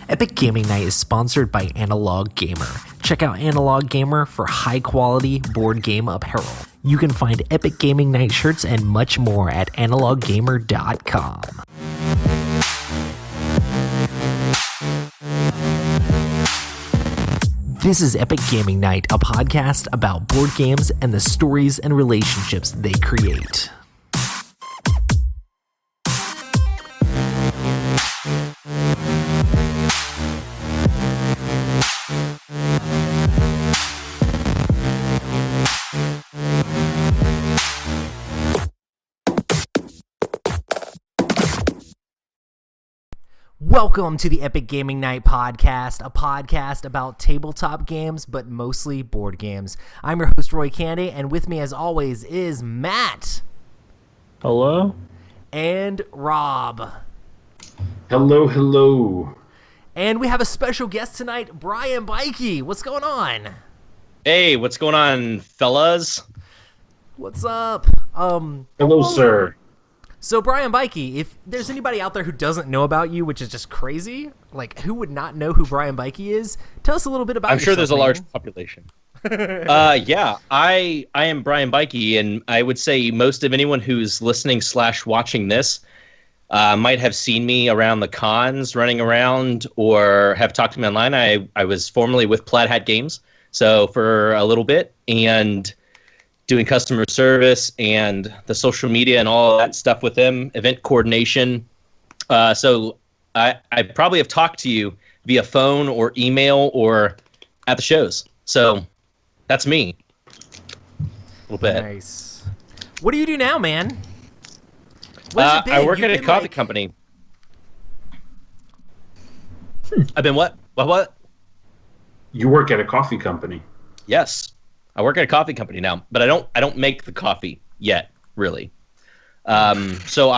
Epic Gaming Night is sponsored by Analog Gamer. Check out Analog Gamer for high-quality board game apparel. You can find Epic Gaming Night shirts and much more at analoggamer.com. This is Epic Gaming Night, a podcast about board games and the stories and relationships they create. Welcome to the Epic Gaming Night podcast, a podcast about tabletop games, but mostly board games. I'm your host, Roy Candy, and with me, as always, is Matt. Hello. And Rob. Hello, hello. And we have a special guest tonight, Brian Beyke. What's going on? Hey, what's going on, fellas? What's up? Hello, sir. So, Brian Beyke, if there's anybody out there who doesn't know about you, which is just crazy, like, who would not know who Brian Beyke is? Tell us a little bit about yourself. I'm sure there's a man. large population. I am Brian Beyke, and I would say most of anyone who's listening / watching this might have seen me around the cons running around or have talked to me online. I was formerly with Plaid Hat Games, so for a little bit, and doing customer service and the social media and all that stuff with them, event coordination. So I probably have talked to you via phone or email or at the shows. So that's me. A little bit. Nice. What do you do now, man? What's it been? I work at a coffee company. I've been what? What? You work at a coffee company. Yes. I work at a coffee company now, but I don't make the coffee yet, really. So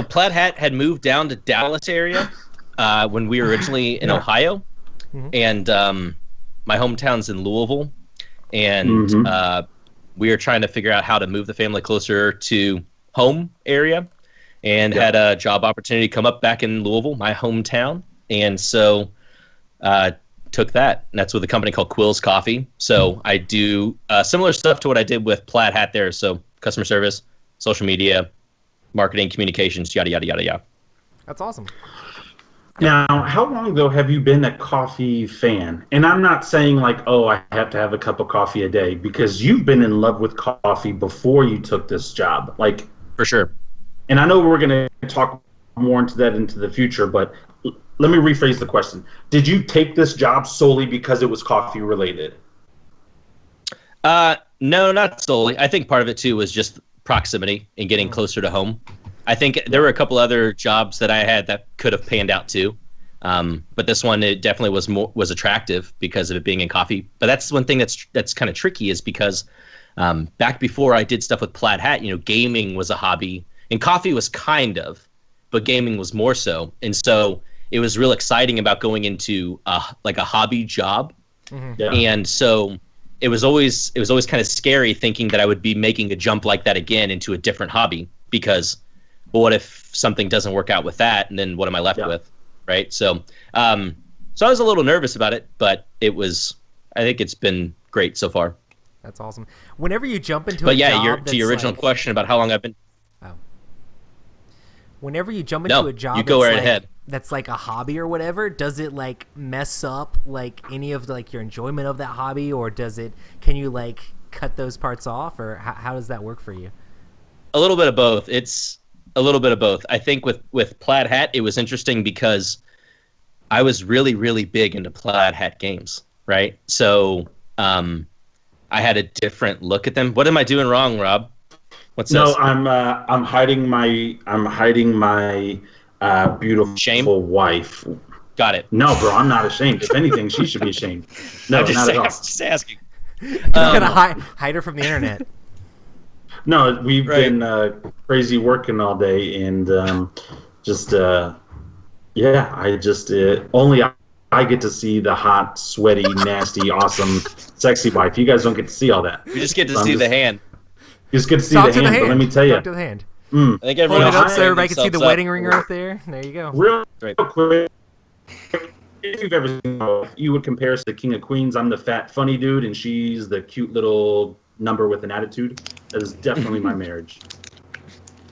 Plaid Hat had moved down to Dallas area when we were originally in Ohio, and my hometown's in Louisville, and we were trying to figure out how to move the family closer to home area, and had a job opportunity come up back in Louisville, my hometown, and so took that, and that's with a company called Quill's Coffee. So I do similar stuff to what I did with Plaid Hat there. So customer service, social media, marketing, communications, yada, yada, yada, yada. That's awesome. Now, how long, though, have you been a coffee fan? And I'm not saying like, oh, I have to have a cup of coffee a day, because you've been in love with coffee before you took this job. Like, for sure. And I know we're going to talk more into that into the future, but let me rephrase the question. Did you take this job solely because it was coffee related? No, not solely. I think part of it too was just proximity and getting closer to home. I think there were a couple other jobs that I had that could have panned out too. But this one, it definitely was attractive because of it being in coffee. But that's one thing that's kind of tricky, is because back before I did stuff with Plaid Hat, gaming was a hobby and coffee was kind of, but gaming was more so. And so it was real exciting about going into like a hobby job. Yeah. And so it was always kind of scary thinking that I would be making a jump like that again into a different hobby, because what if something doesn't work out with that, and then what am I left with, right? So I was a little nervous about it, but I think it's been great so far. That's awesome. Whenever you jump into but a job to your original question about how long I've been. Whenever you jump into a job you go right ahead. That's like a hobby or whatever, does it like mess up like any of like your enjoyment of that hobby, or can you like cut those parts off, or how does that work for you? A little bit of both. It's a little bit of both. I think with Plaid Hat, it was interesting because I was really, really big into Plaid Hat games, right? So I had a different look at them. What am I doing wrong, Rob? What's this? No, I'm hiding my beautiful wife. Got it. No, bro, I'm not ashamed. If anything, she should be ashamed. No, not at all. I'm just asking. You're gonna hide her from the internet. No, we've been crazy working all day, and only I get to see the hot, sweaty, nasty, awesome, sexy wife. You guys don't get to see all that. You just get to see the hand. You just get to see the hand, but let me tell you. Talk to the hand. I think everyone Hold it up else so everybody can see the themselves wedding up. ring right there. There you go. Real quick, if you've ever seen my wife, you would compare us to the King of Queens. I'm the fat, funny dude, and she's the cute little number with an attitude. That is definitely my marriage.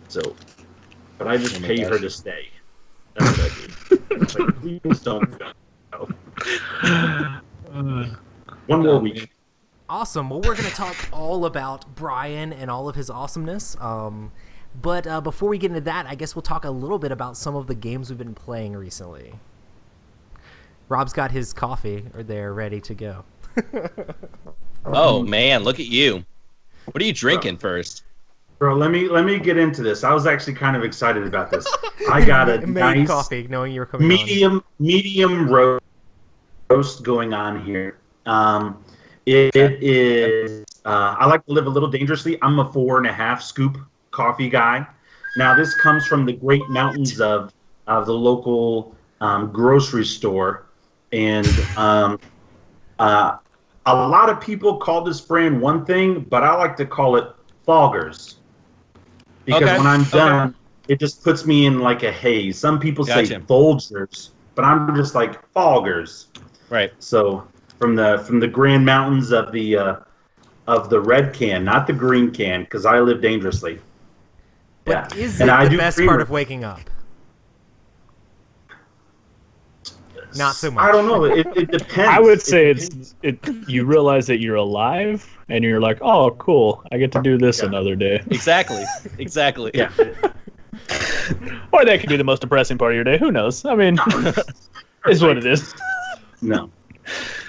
So, but I just pay her to stay. That's what I do. Like, please don't go. One more week. Awesome. Well, we're going to talk all about Brian and all of his awesomeness. But before we get into that, I guess we'll talk a little bit about some of the games we've been playing recently. Rob's got his coffee there ready to go. Oh man, look at you. What are you drinking first? Bro, let me get into this. I was actually kind of excited about this. I got a nice coffee, knowing you were coming medium roast going on here. It is. I like to live a little dangerously. I'm a 4.5 scoop coffee guy. Now this comes from the great mountains of the local grocery store, and a lot of people call this brand one thing, but I like to call it Foggers, because when I'm done, it just puts me in like a haze. Some people say Folgers, but I'm just like Foggers. Right. So from the Grand Mountains of the red can, not the green can, because I live dangerously. But is it the best part of waking up? Not so much. I don't know. It depends. I would say you realize that you're alive, and you're like, oh, cool, I get to do this another day. Exactly. Yeah. Or that could be the most depressing part of your day. Who knows? I mean, it's what it is. No.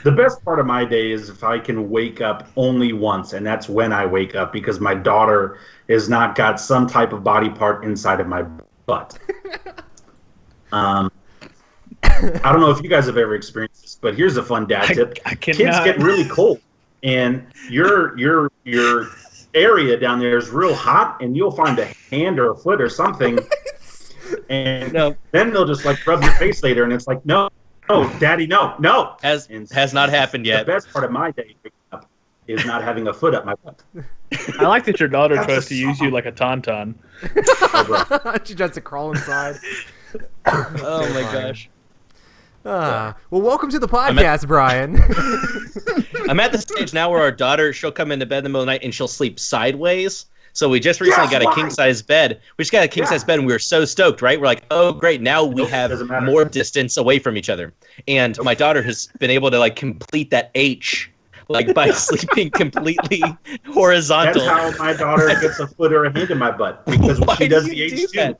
The best part of my day is if I can wake up only once, and that's when I wake up, because my daughter has not got some type of body part inside of my butt. I don't know if you guys have ever experienced this, but here's a fun dad tip. Kids get really cold, and your area down there is real hot, and you'll find a hand or a foot or something, and then they'll just like rub your face later, and it's like, no, daddy, no. Has not happened yet. The best part of my day is not having a foot up my butt. I like that your daughter tries to use you like a tauntaun. She tries to crawl inside. Oh my gosh. Well, welcome to the podcast, Brian. I'm at the stage now where our daughter, she'll come into bed in the middle of the night and she'll sleep sideways. So we just recently got a king-size bed. We just got a king-size bed, and we were so stoked, right? We're like, oh, great, now we have more distance away from each other. And my daughter has been able to, like, complete that H, like, by sleeping completely horizontal. That's how my daughter gets a foot or a hand in my butt, because when she does the H too.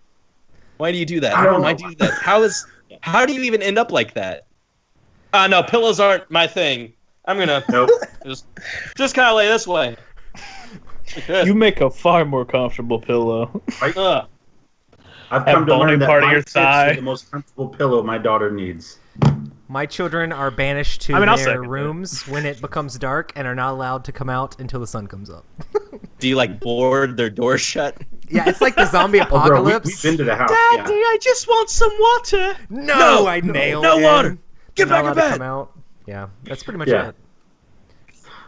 Why do you do that? I don't know. Why do you do that? How do you even end up like that? No, pillows aren't my thing. I'm gonna just kind of lay this way. You make a far more comfortable pillow. I've come to learn that part of my your tits thigh. are the most comfortable pillow my daughter needs. My children are banished to their rooms when it becomes dark and are not allowed to come out until the sun comes up. Do you like board their door shut? Yeah, it's like the zombie apocalypse. We've been to the house. Daddy, I just want some water. No, I nailed it. No water. Get back in bed. Come out. Yeah, that's pretty much it.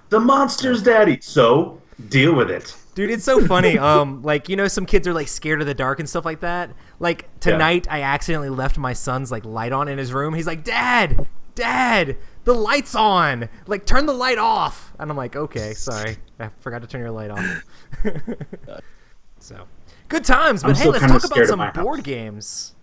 The monster's daddy. So deal with it. Dude, it's so funny. Like, you know, some kids are like scared of the dark and stuff like that. Like tonight, I accidentally left my son's like light on in his room. He's like, Dad, the light's on. Like, turn the light off. And I'm like, okay, sorry, I forgot to turn your light off. So, good times. But hey, let's talk about some board games.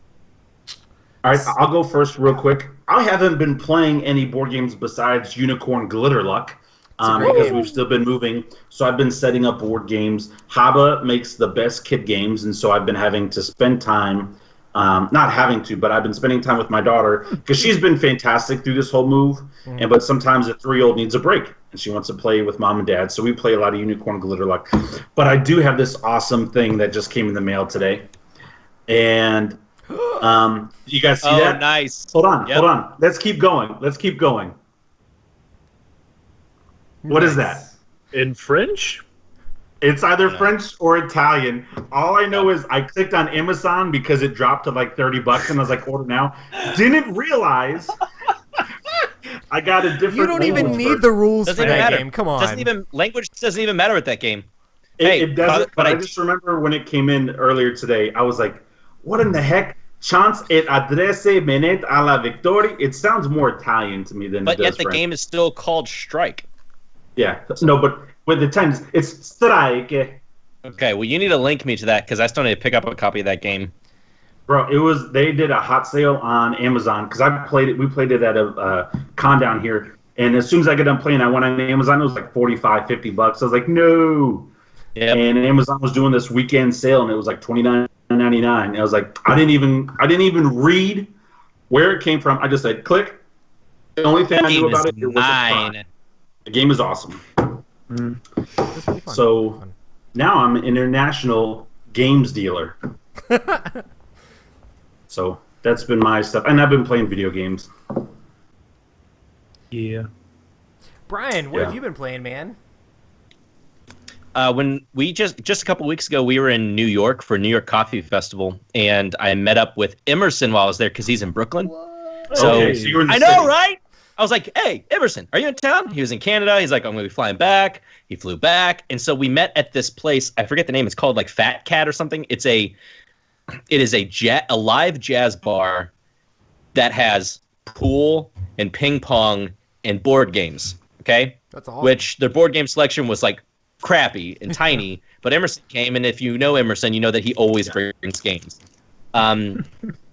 All right, I'll go first real quick. I haven't been playing any board games besides Unicorn Glitterluck. Because we've still been moving, so I've been setting up board games. Haba makes the best kid games, and so I've been having to spend time, not having to, but I've been spending time with my daughter, because she's been fantastic through this whole move, but sometimes a 3-year-old needs a break, and she wants to play with mom and dad, so we play a lot of Unicorn Glitterluck. But I do have this awesome thing that just came in the mail today, and you guys see that? Oh, nice. Hold on. Let's keep going. What is that? In French? It's either French or Italian. All I know is I clicked on Amazon because it dropped to like $30, and I was like, order now. Didn't realize I got a different. You don't even need the rules for that game. Come on. Language doesn't even matter with that game. It doesn't. But I just remember when it came in earlier today, I was like, what in the heck? Chance et adresse menet a la victoria. It sounds more Italian to me than But it does yet the French. game is still called Strike. Yeah. No, but with the times, it's strike. Okay, well, you need to link me to that because I still need to pick up a copy of that game. Bro, they did a hot sale on Amazon because we played it at a con down here. And as soon as I get done playing, I went on Amazon. It was like $45, $50. I was like, no. Yep. And Amazon was doing this weekend sale, and it was like $29.99. I was like, I didn't even read where it came from. I just said, click. The only thing I knew about it was the game is awesome. So now I'm an international games dealer. So that's been my stuff, and I've been playing video games. Yeah. Brian, what have you been playing, man? When we just a couple weeks ago, we were in New York for New York Coffee Festival, and I met up with Emerson while I was there because he's in Brooklyn. So, okay, so you were in the I city. know, right? I was like, "Hey, Emerson, are you in town?" He was in Canada. He's like, "I'm going to be flying back." He flew back, and so we met at this place. I forget the name. It's called like Fat Cat or something. It is a live jazz bar that has pool and ping pong and board games. Okay, That's awesome. Which their board game selection was like crappy and tiny, but Emerson came, and if you know Emerson, you know that he always brings games.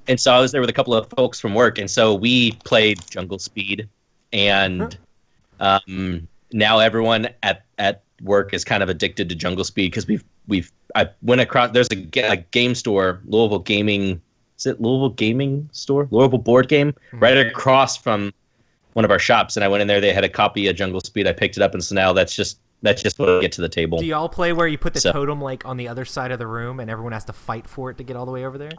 And so I was there with a couple of folks from work, and so we played Jungle Speed, and now everyone at work is kind of addicted to Jungle Speed because I went across. There's a game store, Louisville Gaming. Is it Louisville Gaming Store? Louisville Board Game, right across from one of our shops, and I went in there. They had a copy of Jungle Speed. I picked it up, and so now that's just what I get to the table. Do y'all play where you put the totem like on the other side of the room and everyone has to fight for it to get all the way over there?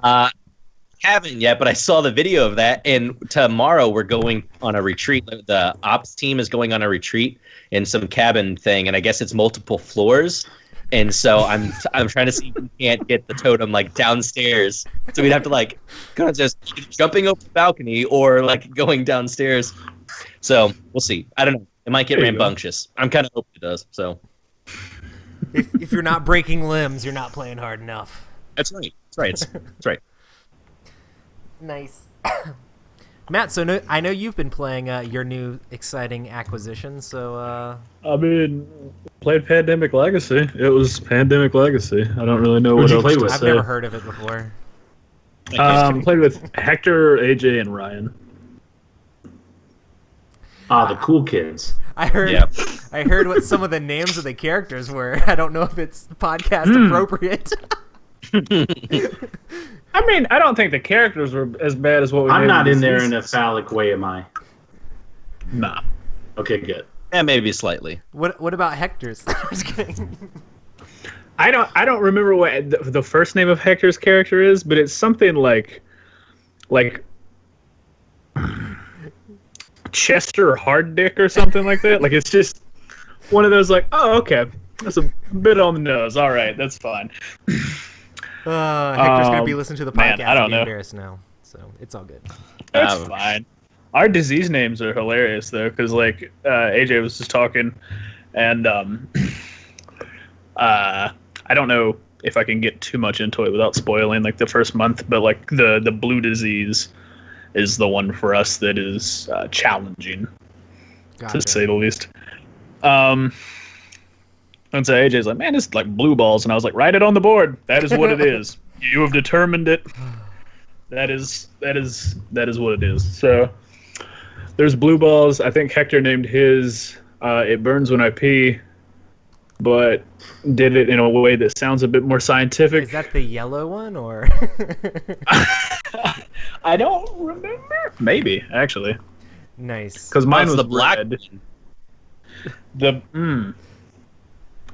Haven't yet, but I saw the video of that, and tomorrow we're going on a retreat. The ops team is going on a retreat in some cabin thing, and I guess it's multiple floors. And so I'm trying to see if we can't get the totem like downstairs. So we'd have to like kind of just jumping over the balcony or like going downstairs. So we'll see. I don't know. It might get rambunctious. I'm kind of hoping it does. So if you're not breaking limbs, you're not playing hard enough. That's right. That's right. Nice. Matt, so I know you've been playing your new exciting acquisition, so... I mean, played Pandemic Legacy. It was Pandemic Legacy. I don't really know Who'd what you else play to with? I've say. never heard of it before. Played with Hector, AJ, and Ryan. The cool kids. I heard what some of the names of the characters were. I don't know if it's podcast appropriate. I mean, I don't think the characters were as bad as what we I'm made not them in there this in a phallic way, am I? Nah. Okay, good. Yeah, maybe slightly. What about Hector's? I'm just kidding. I don't remember what the first name of Hector's character is, but it's something like Chester Harddick or something like that. Like it's just one of those like, oh, okay, that's a bit on the nose. All right, that's fine. Hector's going to be listening to the podcast man, I don't and be know. embarrassed now, so it's all good. That's fine. Our disease names are hilarious though, because like AJ was just talking, and I don't know if I can get too much into it without spoiling like the first month, but like the blue disease is the one for us that is challenging, Gotcha. to say the least. And so AJ's like, man, it's like blue balls, and I was like, write it on the board. That is what it is. You have determined it. That is what it is. So there's blue balls. I think Hector named his It Burns When I Pee, but did it in a way that sounds a bit more scientific. Is that the yellow one, or? I don't remember. Maybe, actually. Nice. Because mine That's was the black red.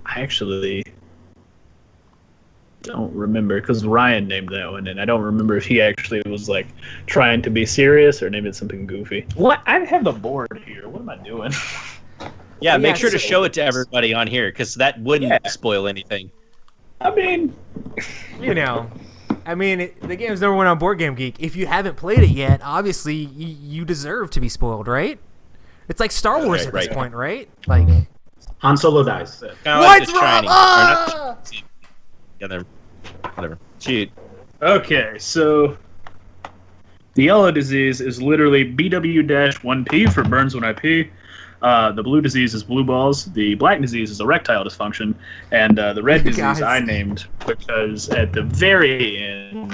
I actually don't remember because Ryan named that one, and I don't remember if he actually was like trying to be serious or named it something goofy. What? I have the board here. What am I doing? Yeah, make sure to so- show it to everybody on here because that wouldn't spoil anything. I mean, the game's number one on Board Game Geek. If you haven't played it yet, obviously you deserve to be spoiled, right? It's like Star Wars at this point, right? Like, Han Solo dies. Kinda like The Shining. Or not- Yeah, whatever. Shoot. okay, so The yellow disease is literally BW-1P for burns when I pee. The blue disease is blue balls. The black disease is erectile dysfunction. And the red disease I named because at the very end,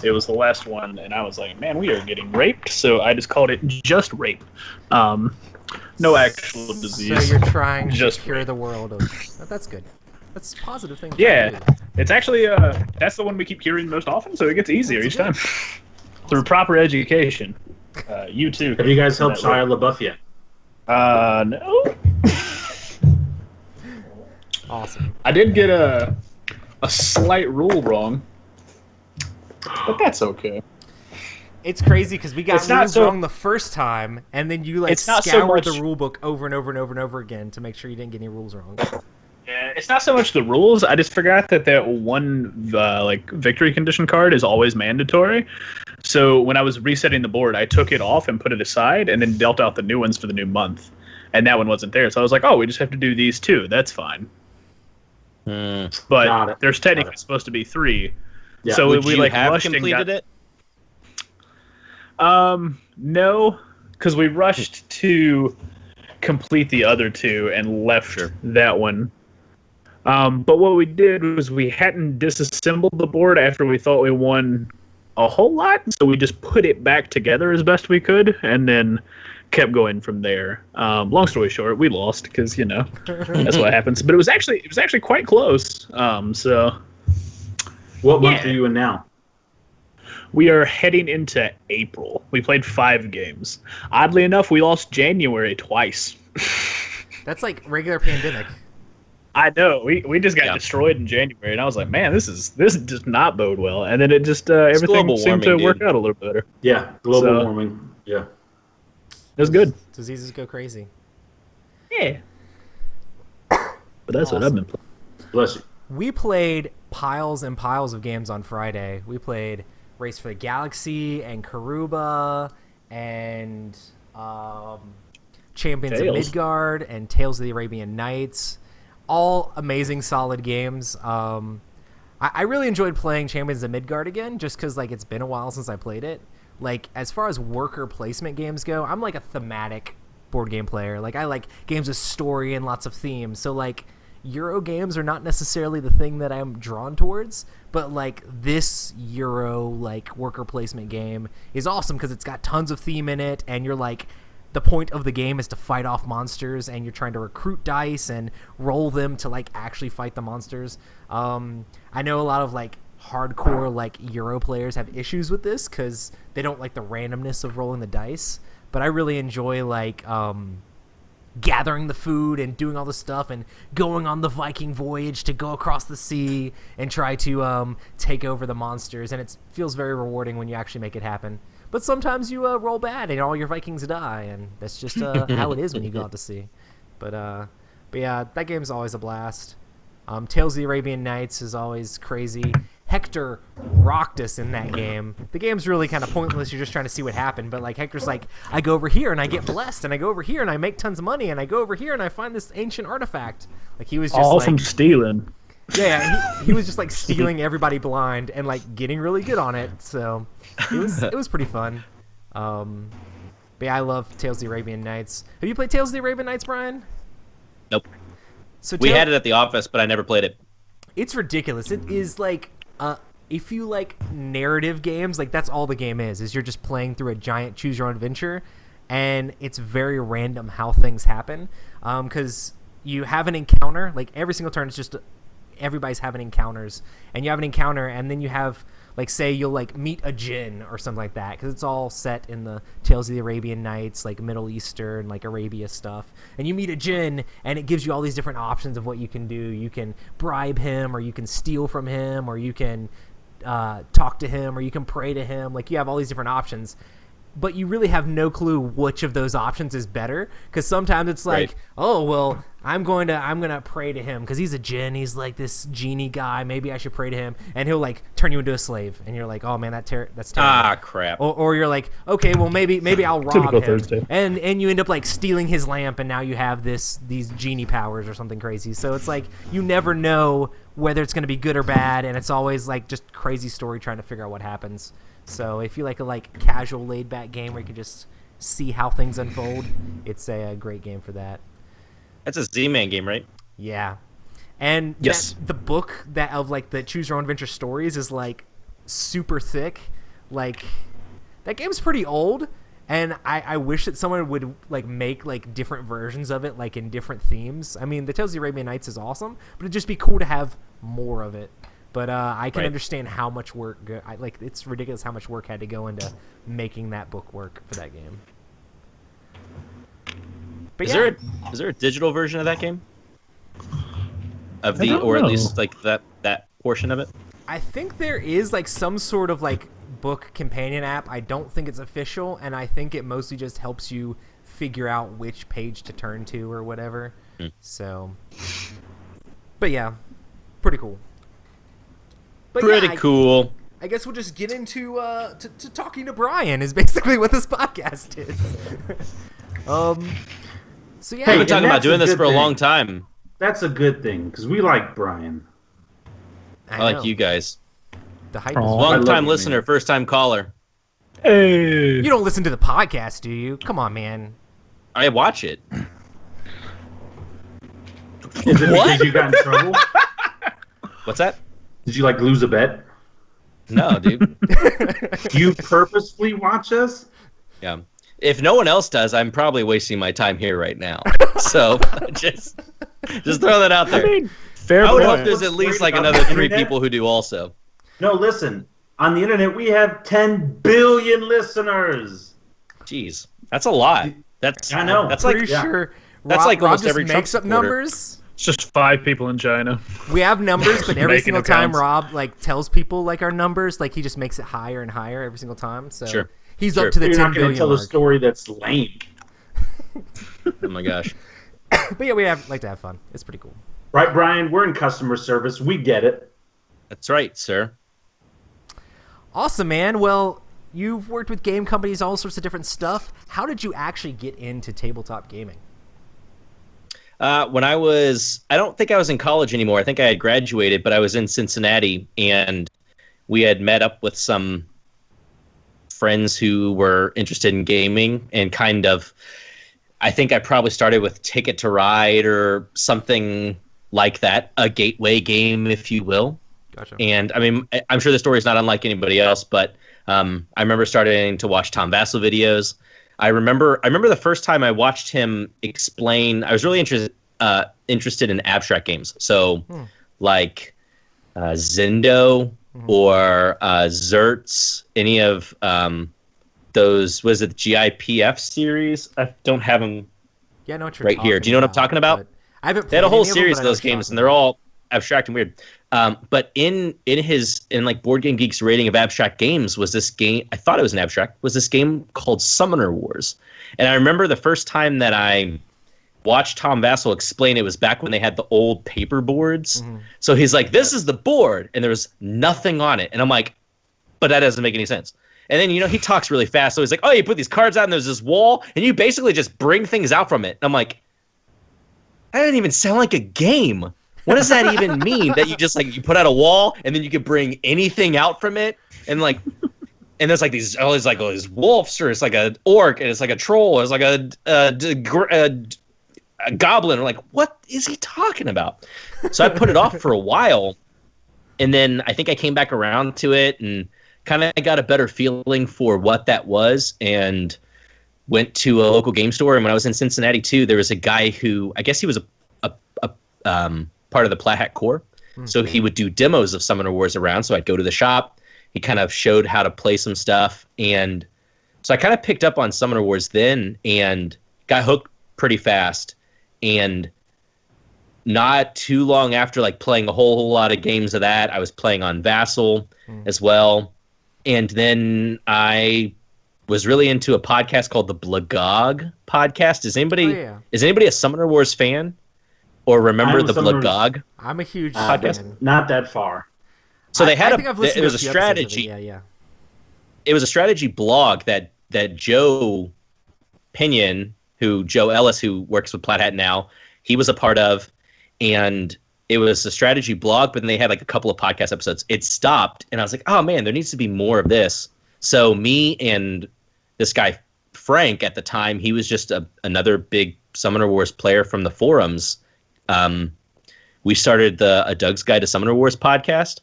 it was the last one, and I was like, man, we are getting raped. So I just called it just rape. No actual disease. So you're trying just to cure rape. the world of... That's good. That's a positive thing. Yeah, it's actually that's the one we keep curing most often, so it gets easier each time through proper education. You too. Have you guys helped Shia LaBeouf yet? No. Awesome. I did get a slight rule wrong, but that's okay. It's crazy because we got It's not rules so- wrong the first time, and then you like It's not so scoured the much- rule book over and over and over and over again to make sure you didn't get any rules wrong. Yeah, it's not so much the rules. I just forgot that one victory condition card is always mandatory. So when I was resetting the board, I took it off and put it aside, and then dealt out the new ones for the new month. And that one wasn't there, so I was like, "Oh, we just have to do these two. That's fine." Got But it. there's technically supposed to be 3. Yeah. So Would we you like have rushed and completed got, it? No, because we rushed to complete the other 2 and left that one. But what we did was we hadn't disassembled the board after we thought we won a whole lot, so we just put it back together as best we could, and then kept going from there. Long story short, we lost because that's what happens. But it was actually quite close. So What month are you in now? we are heading into April. We played 5 games. Oddly enough, we lost January twice. That's like regular pandemic. I know. We just got destroyed in January, and I was like, man, this does not bode well. And then it just everything global seemed to warming, work dude. out a little better. Yeah, global So- warming. Yeah. It was good. Diseases go crazy. Yeah. But that's what I've been playing. Bless you. We played piles and piles of games on Friday. We played Race for the Galaxy and Karuba and Champions of Tales. Midgard and Tales of the Arabian Nights. All amazing, solid games. I really enjoyed playing Champions of Midgard again, just because it's been a while since I played it. As far as worker placement games go, I'm a thematic board game player. I like games with story and lots of themes. So Euro games are not necessarily the thing that I'm drawn towards, but this Euro worker placement game is awesome because it's got tons of theme in it, and you're the point of the game is to fight off monsters, and you're trying to recruit dice and roll them to actually fight the monsters. I know a lot of hardcore Euro players have issues with this because they don't like the randomness of rolling the dice, but I really enjoy gathering the food and doing all the stuff and going on the Viking voyage to go across the sea and try to take over the monsters, and it feels very rewarding when you actually make it happen. But sometimes you roll bad and all your Vikings die, and that's just how it is when you go out to sea. But yeah, that game's always a blast. Tales of the Arabian Nights is always crazy. Hector rocked us in that game. The game's really kind of pointless. You're just trying to see what happened. But Hector's I go over here and I get blessed, and I go over here and I make tons of money, and I go over here and I find this ancient artifact. He was just All from stealing. yeah, he was just stealing everybody blind and getting really good on it. So it was pretty fun. But yeah, I love Tales of the Arabian Nights. Have you played Tales of the Arabian Nights, Brian? Nope. So We had it at the office, but I never played it. It's ridiculous. It is if you like narrative games, that's all the game is you're just playing through a giant choose your own adventure, and it's very random how things happen. Because you have an encounter, every single turn is just everybody's having encounters, and you have an encounter, and then you have say you'll meet a djinn or something like that, because it's all set in the Tales of the Arabian Nights, Middle Eastern, Arabia stuff, and you meet a djinn, and it gives you all these different options of what you can do. You can bribe him, or you can steal from him, or you can talk to him, or you can pray to him. You have all these different options, but you really have no clue which of those options is better, because sometimes it's Right. oh well, I'm gonna pray to him because he's a djinn, he's this genie guy, maybe I should pray to him, and he'll turn you into a slave, and you're oh man, that's terrible. Ah, crap. Or you're okay, well maybe I'll rob Typical him, Thursday. and you end up stealing his lamp, and now you have these genie powers or something crazy. So it's you never know whether it's going to be good or bad, and it's always just crazy story trying to figure out what happens. So if you like a casual, laid-back game where you can just see how things unfold, it's a great game for that. That's a Z-Man game, right? Yeah, and Yes. the book of the Choose Your Own Adventure stories is super thick. That game's pretty old, and I wish that someone would make different versions of it in different themes. I mean, the Tales of the Arabian Nights is awesome, but it'd just be cool to have more of it. But I can understand how much work it's ridiculous how much work had to go into making that book work for that game. But Is there a digital version of that game? Of I don't or at know. least that portion of it? I think there is some sort of book companion app. I don't think it's official, and I think it mostly just helps you figure out which page to turn to or whatever. So, but yeah, pretty cool. But Pretty yeah, cool. I guess we'll just get into to talking to Brian is basically what this podcast is. So yeah, We've been and talking about that's a doing this good for a thing. long time. That's a good thing because we like Brian. I like know. you guys. The hype Aw. is I Long love time you, listener, man. first time caller. Hey. You don't listen to the podcast, do you? Come on, man. I watch it. Is it What? because you got in trouble? What's that? Did you lose a bet? No, dude. Do you purposefully watch us? Yeah. If no one else does, I'm probably wasting my time here right now. So just throw that out I there. mean, fair I would point. hope there's at least Great about another the 3 internet. people who do also. No, listen. On the internet, we have 10 billion listeners. Jeez, that's a lot. That's I know. That's Pretty like yeah. sure. That's Rob, like Rob almost just every Trump makes up supporter. numbers. It's just 5 people in China. We have numbers, but every Making single time accounts. Rob tells people our numbers, he just makes it higher and higher every single time. So Sure. he's Sure. up to the You're 10 not going to billion tell a mark. story that's lame. oh my gosh. But yeah, we like to have fun. It's pretty cool. Right, Brian? We're in customer service. We get it. That's right, sir. Awesome, man. Well, you've worked with game companies, all sorts of different stuff. How did you actually get into tabletop gaming? When I don't think I was in college anymore. I think I had graduated, but I was in Cincinnati, and we had met up with some friends who were interested in gaming, and I think I probably started with Ticket to Ride or something like that, a gateway game, if you will. Gotcha. And I mean, I'm sure the story is not unlike anybody else, but I remember starting to watch Tom Vassal videos. I remember the first time I watched him explain. I was really interested in abstract games, so like Zendo or Zertz, any of those. Was it the GIPF series? I don't have them Yeah, I know what you're right here. Do you know what I'm talking about? but I haven't. They had a played whole any of them, series but of I know those what you're games, talking and they're all abstract and weird. But in Board Game Geek's rating of abstract games was this game. I thought it was an abstract. Was this game called Summoner Wars? And I remember the first time that I watched Tom Vassal explain it was back when they had the old paper boards. So he's like, "This is the board," and there was nothing on it, and I'm like, "But that doesn't make any sense." And then he talks really fast, so he's like, "Oh, you put these cards out, and there's this wall, and you basically just bring things out from it." And I'm like, that doesn't even sound like a game. What does that even mean? That you just you put out a wall and then you can bring anything out from it, and there's these wolves, or it's like an orc, and it's like a troll, it's like a goblin. I'm like, what is he talking about? So I put it off for a while, and then I think I came back around to it and kind of got a better feeling for what that was, and went to a local game store. And when I was in Cincinnati too, there was a guy who, I guess he was a part of the Platt Hat Corps. So he would do demos of Summoner Wars around. So I'd go to the shop. He kind of showed how to play some stuff. And so I kind of picked up on Summoner Wars then and got hooked pretty fast. And not too long after playing a whole lot of games of that, I was playing on Vassal as well. And then I was really into a podcast called the Blagog podcast. Is anybody a Summoner Wars fan? Or remember the Blagog? I'm a huge Podcast? fan. Not that far. So they had I think I've listened it to was a few episodes of it. strategy. Yeah. It was a strategy blog that Joe Pinion, Joe Ellis, who works with Platt Hat now, he was a part of, and it was a strategy blog, but then they had a couple of podcast episodes. It stopped, and I was like, oh man, there needs to be more of this. So me and this guy Frank at the time, he was just another big Summoner Wars player from the forums. We started a Doug's Guide to Summoner Wars podcast.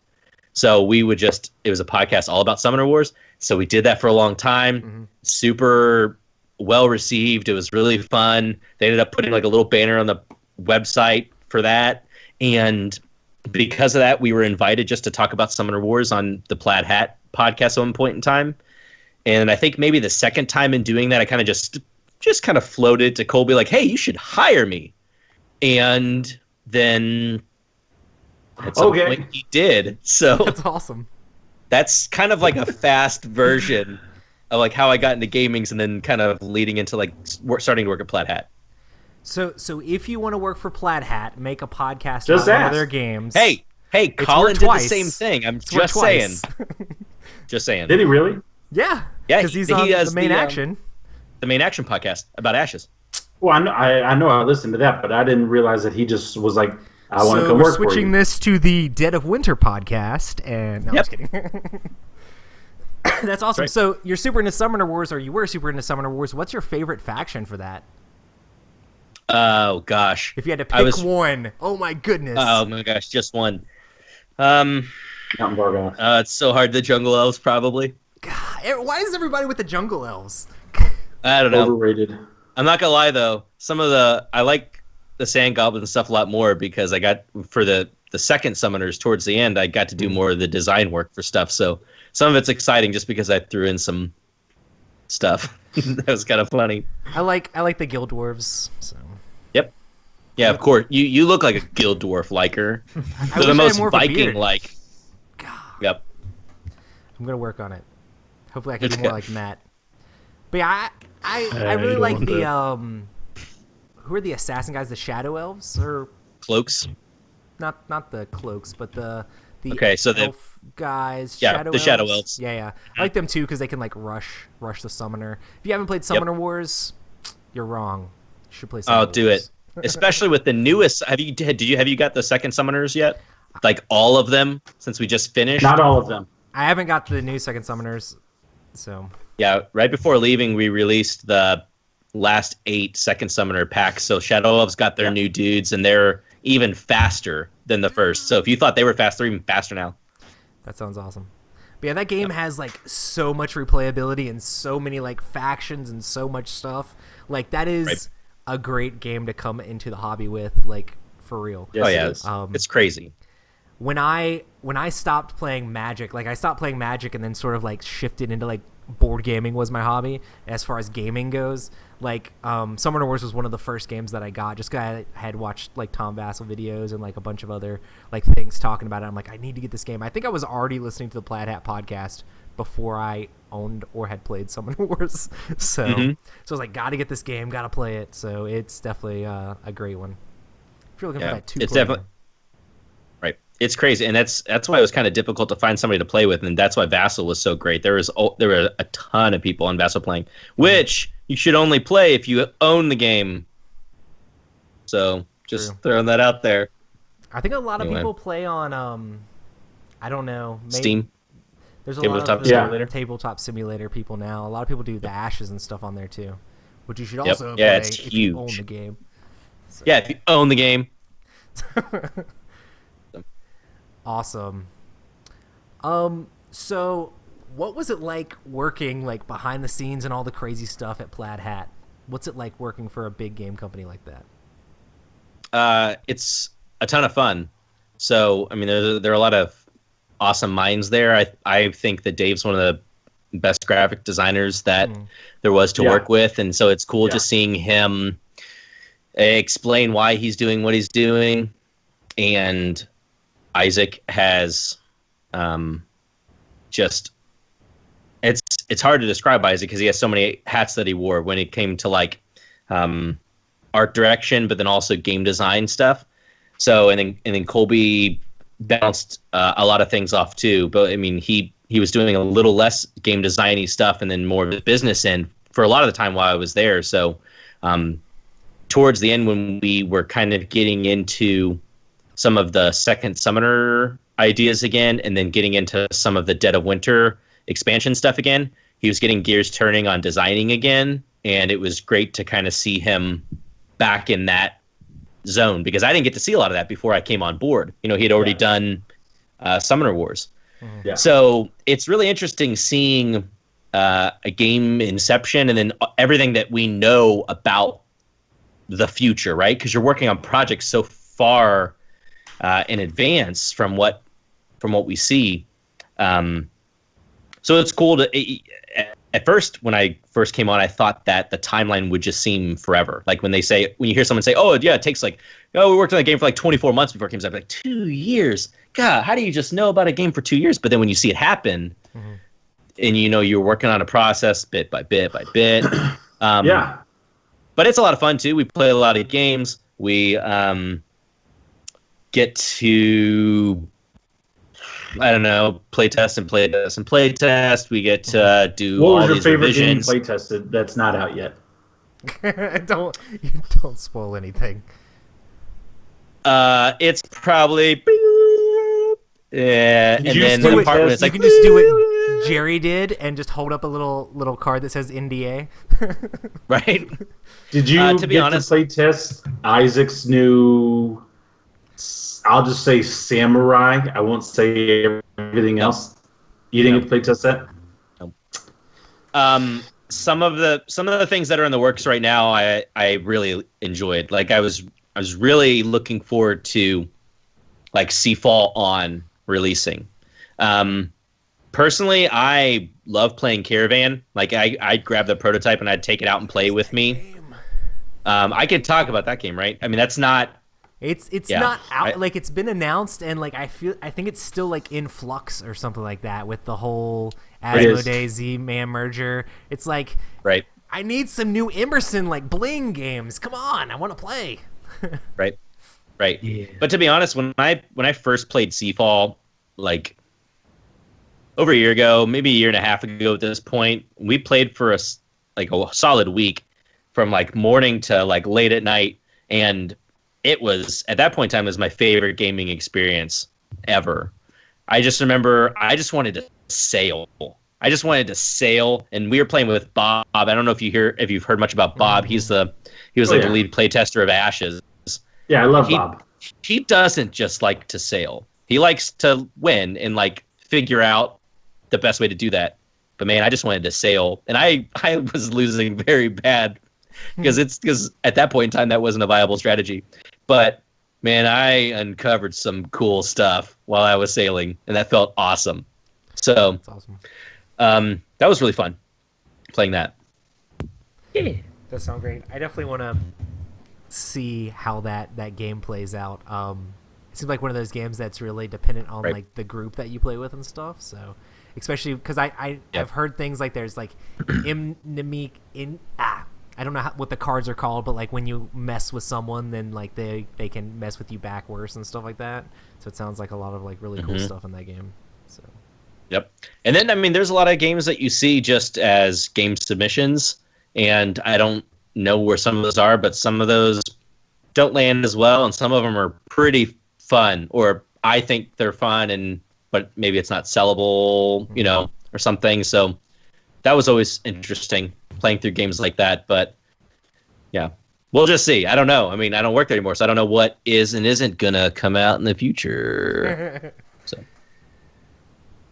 So it was a podcast all about Summoner Wars. So we did that for a long time. Mm-hmm. Super well received. It was really fun. They ended up putting like a little banner on the website for that. And because of that, we were invited just to talk about Summoner Wars on the Plaid Hat podcast at one point in time. And I think maybe the second time in doing that, I kind of just kind of floated to Colby like, hey, you should hire me. And then at some point he did. So that's awesome. That's kind of like a fast version of like how I got into gamings and then kind of leading into like starting to work at Plaid Hat. So if you want to work for Plaid Hat, make a podcast just about one of their games. Hey, Colin did the same thing. I'm just saying. Just saying. Did he really? Yeah. Yeah, because he's on the main action. The main action podcast about Ashes. Well, I know I listened to that, but I didn't realize that he just was like, I want to come work for you. So we're switching this to the Dead of Winter podcast, and no, I'm just kidding. That's awesome. Right. So you're super into Summoner Wars, or you were super into Summoner Wars. What's your favorite faction for that? Oh gosh! If you had to pick one, oh my goodness! Oh my gosh, just one. It's so hard. The Jungle Elves, probably. God, why is everybody with the Jungle Elves? I don't know. Overrated. I'm not gonna lie though. I like the Sand Goblins and stuff a lot more because I got for the second summoners towards the end. I got to do more of the design work for stuff. So some of it's exciting just because I threw in some stuff. That was kind of funny. I like the Guild Dwarves. So. Yep. Yeah, of course. You look like a Guild Dwarf liker. They're the most Viking-like. Yep. I'm gonna work on it. Hopefully, I can be more like Matt. But yeah, I really like the who are the assassin guys? The Shadow Elves or cloaks? Not the cloaks, but the elf guys. Yeah, the Shadow Elves. Yeah. I like them too because they can like rush the summoner. If you haven't played Summoner Wars, you're wrong. You should play Summoner Wars. I'll do it. Especially with the newest. Have you got the second summoners yet? Like all of them since we just finished? Not all of them. I haven't got the new second summoners, so. Yeah, right before leaving, we released the last 8 second summoner packs. So Shadow Elves got their new dudes, and they're even faster than the first. So if you thought they were fast, they're even faster now. That sounds awesome. But yeah, that game has like so much replayability and so many like factions and so much stuff. Like that is a great game to come into the hobby with, like for real. Yes, it's crazy. When I stopped playing Magic, like I stopped playing Magic and then sort of like shifted into like board gaming was my hobby as far as gaming goes. Like Summoner Wars was one of the first games that I got just because I had watched like Tom Vassal videos and like a bunch of other like things talking about it. I'm like, I need to get this game. I think I was already listening to the Plaid Hat podcast before I owned or had played Summoner Wars. So so I was like, gotta get this game, gotta play it. So it's definitely a great one. If you're looking for that it's definitely right. It's crazy, and that's why it was kind of difficult to find somebody to play with, and that's why Vassal was so great. There were a ton of people on Vassal playing, which you should only play if you own the game. So just throwing that out there. I think a lot of people play on I don't know, maybe, Steam. There's a lot of tabletop simulator people now. A lot of people do the Ashes and stuff on there too, which you should also play it's if huge. you own the game. So. Yeah, if you own the game. Awesome. So what was it like working like behind the scenes and all the crazy stuff at Plaid Hat? What's it like working for a big game company like that? It's a ton of fun. So, I mean, there are a lot of awesome minds there. I think that Dave's one of the best graphic designers that there was to work with. And so it's cool just seeing him explain why he's doing what he's doing. And Isaac has it's hard to describe Isaac because he has so many hats that he wore when it came to like art direction, but then also game design stuff. So and then Colby bounced a lot of things off too. But I mean he was doing a little less game designy stuff and then more of the business end for a lot of the time while I was there. So towards the end when we were kind of getting into some of the second summoner ideas again, and then getting into some of the Dead of Winter expansion stuff again. He was getting gears turning on designing again, and it was great to kind of see him back in that zone, because I didn't get to see a lot of that before I came on board. He had already done Summoner Wars. Yeah. So it's really interesting seeing a game inception and then everything that we know about the future, right? Because you're working on projects so far in advance from what we see. So it's cool to. At first, when I first came on, I thought that the timeline would just seem forever. Like when you hear someone say, "Oh, yeah, it takes we worked on the game for like 24 months before it came out." Like 2 years. God, how do you just know about a game for 2 years? But then when you see it happen, and you're working on a process bit by bit by bit. Yeah. But it's a lot of fun too. We play a lot of games. We get to, I don't know, play test. We get to do What all was your these favorite revisions. game play tested that's not out yet? Don't spoil anything. It's probably. Yeah, and you then do the it, part when Jess? it's You like can just do what Jerry did and just hold up a little card that says NDA. right. Did you To be get honest- to play test Isaac's new, I'll just say Samurai, I won't say everything else. You didn't get to play test that? Some of the things that are in the works right now, I really enjoyed. Like I was really looking forward to like Seafall on releasing. Personally, I love playing Caravan. Like I'd grab the prototype and I'd take it out and play with me. I could talk about that game, right? I mean, that's not. It's Yeah, not out. Like it's been announced, and like I think it's still like in flux or something like that with the whole Asmodee Z-Man merger. It's like, right. I need some new Emerson like Bling games. Come on, I want to play. Right. Right. Yeah. But to be honest, when I first played Seafall, like over a year ago, maybe a year and a half ago at this point, we played for a solid week from like morning to like late at night. And it was, at that point in time, it was my favorite gaming experience ever. I just remember I just wanted to sail. And we were playing with Bob. I don't know if you've heard much about Bob. He was the lead playtester of Ashes. Yeah, I love Bob. He doesn't just like to sail. He likes to win and like figure out the best way to do that. But man, I just wanted to sail, and I was losing very bad because at that point in time that wasn't a viable strategy. But man, I uncovered some cool stuff while I was sailing, and that felt awesome. So That's awesome. that was really fun playing that. Yeah, that sounds great. I definitely want to see how that game plays out. It seems like one of those games that's really dependent on like the group that you play with and stuff. So, especially because I've heard things like there's like I don't know what the cards are called, but like when you mess with someone, then like they can mess with you back worse and stuff like that. So it sounds like a lot of like really cool stuff in that game. So. Yep. And then, I mean, there's a lot of games that you see just as game submissions, and I don't know where some of those are, but some of those don't land as well, and some of them are pretty fun, or I think they're fun, but maybe it's not sellable, or something. So that was always interesting, playing through games like that. But yeah, we'll just see. I don't know. I mean, I don't work there anymore, so I don't know what is and isn't going to come out in the future. So.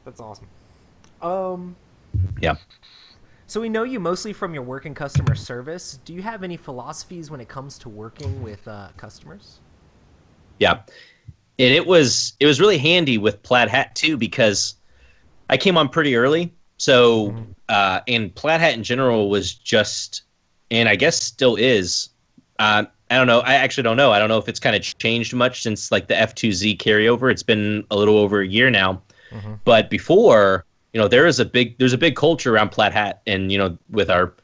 That's awesome. Yeah. So we know you mostly from your work in customer service. Do you have any philosophies when it comes to working with customers? Yeah. And it was really handy with Plaid Hat too, because I came on pretty early. So, and Plaid Hat in general was just, and I guess still is, I don't know. I actually don't know. I don't know if it's kind of changed much since like the F2Z carryover. It's been a little over a year now. But before, there's a big culture around Plaid Hat, and with our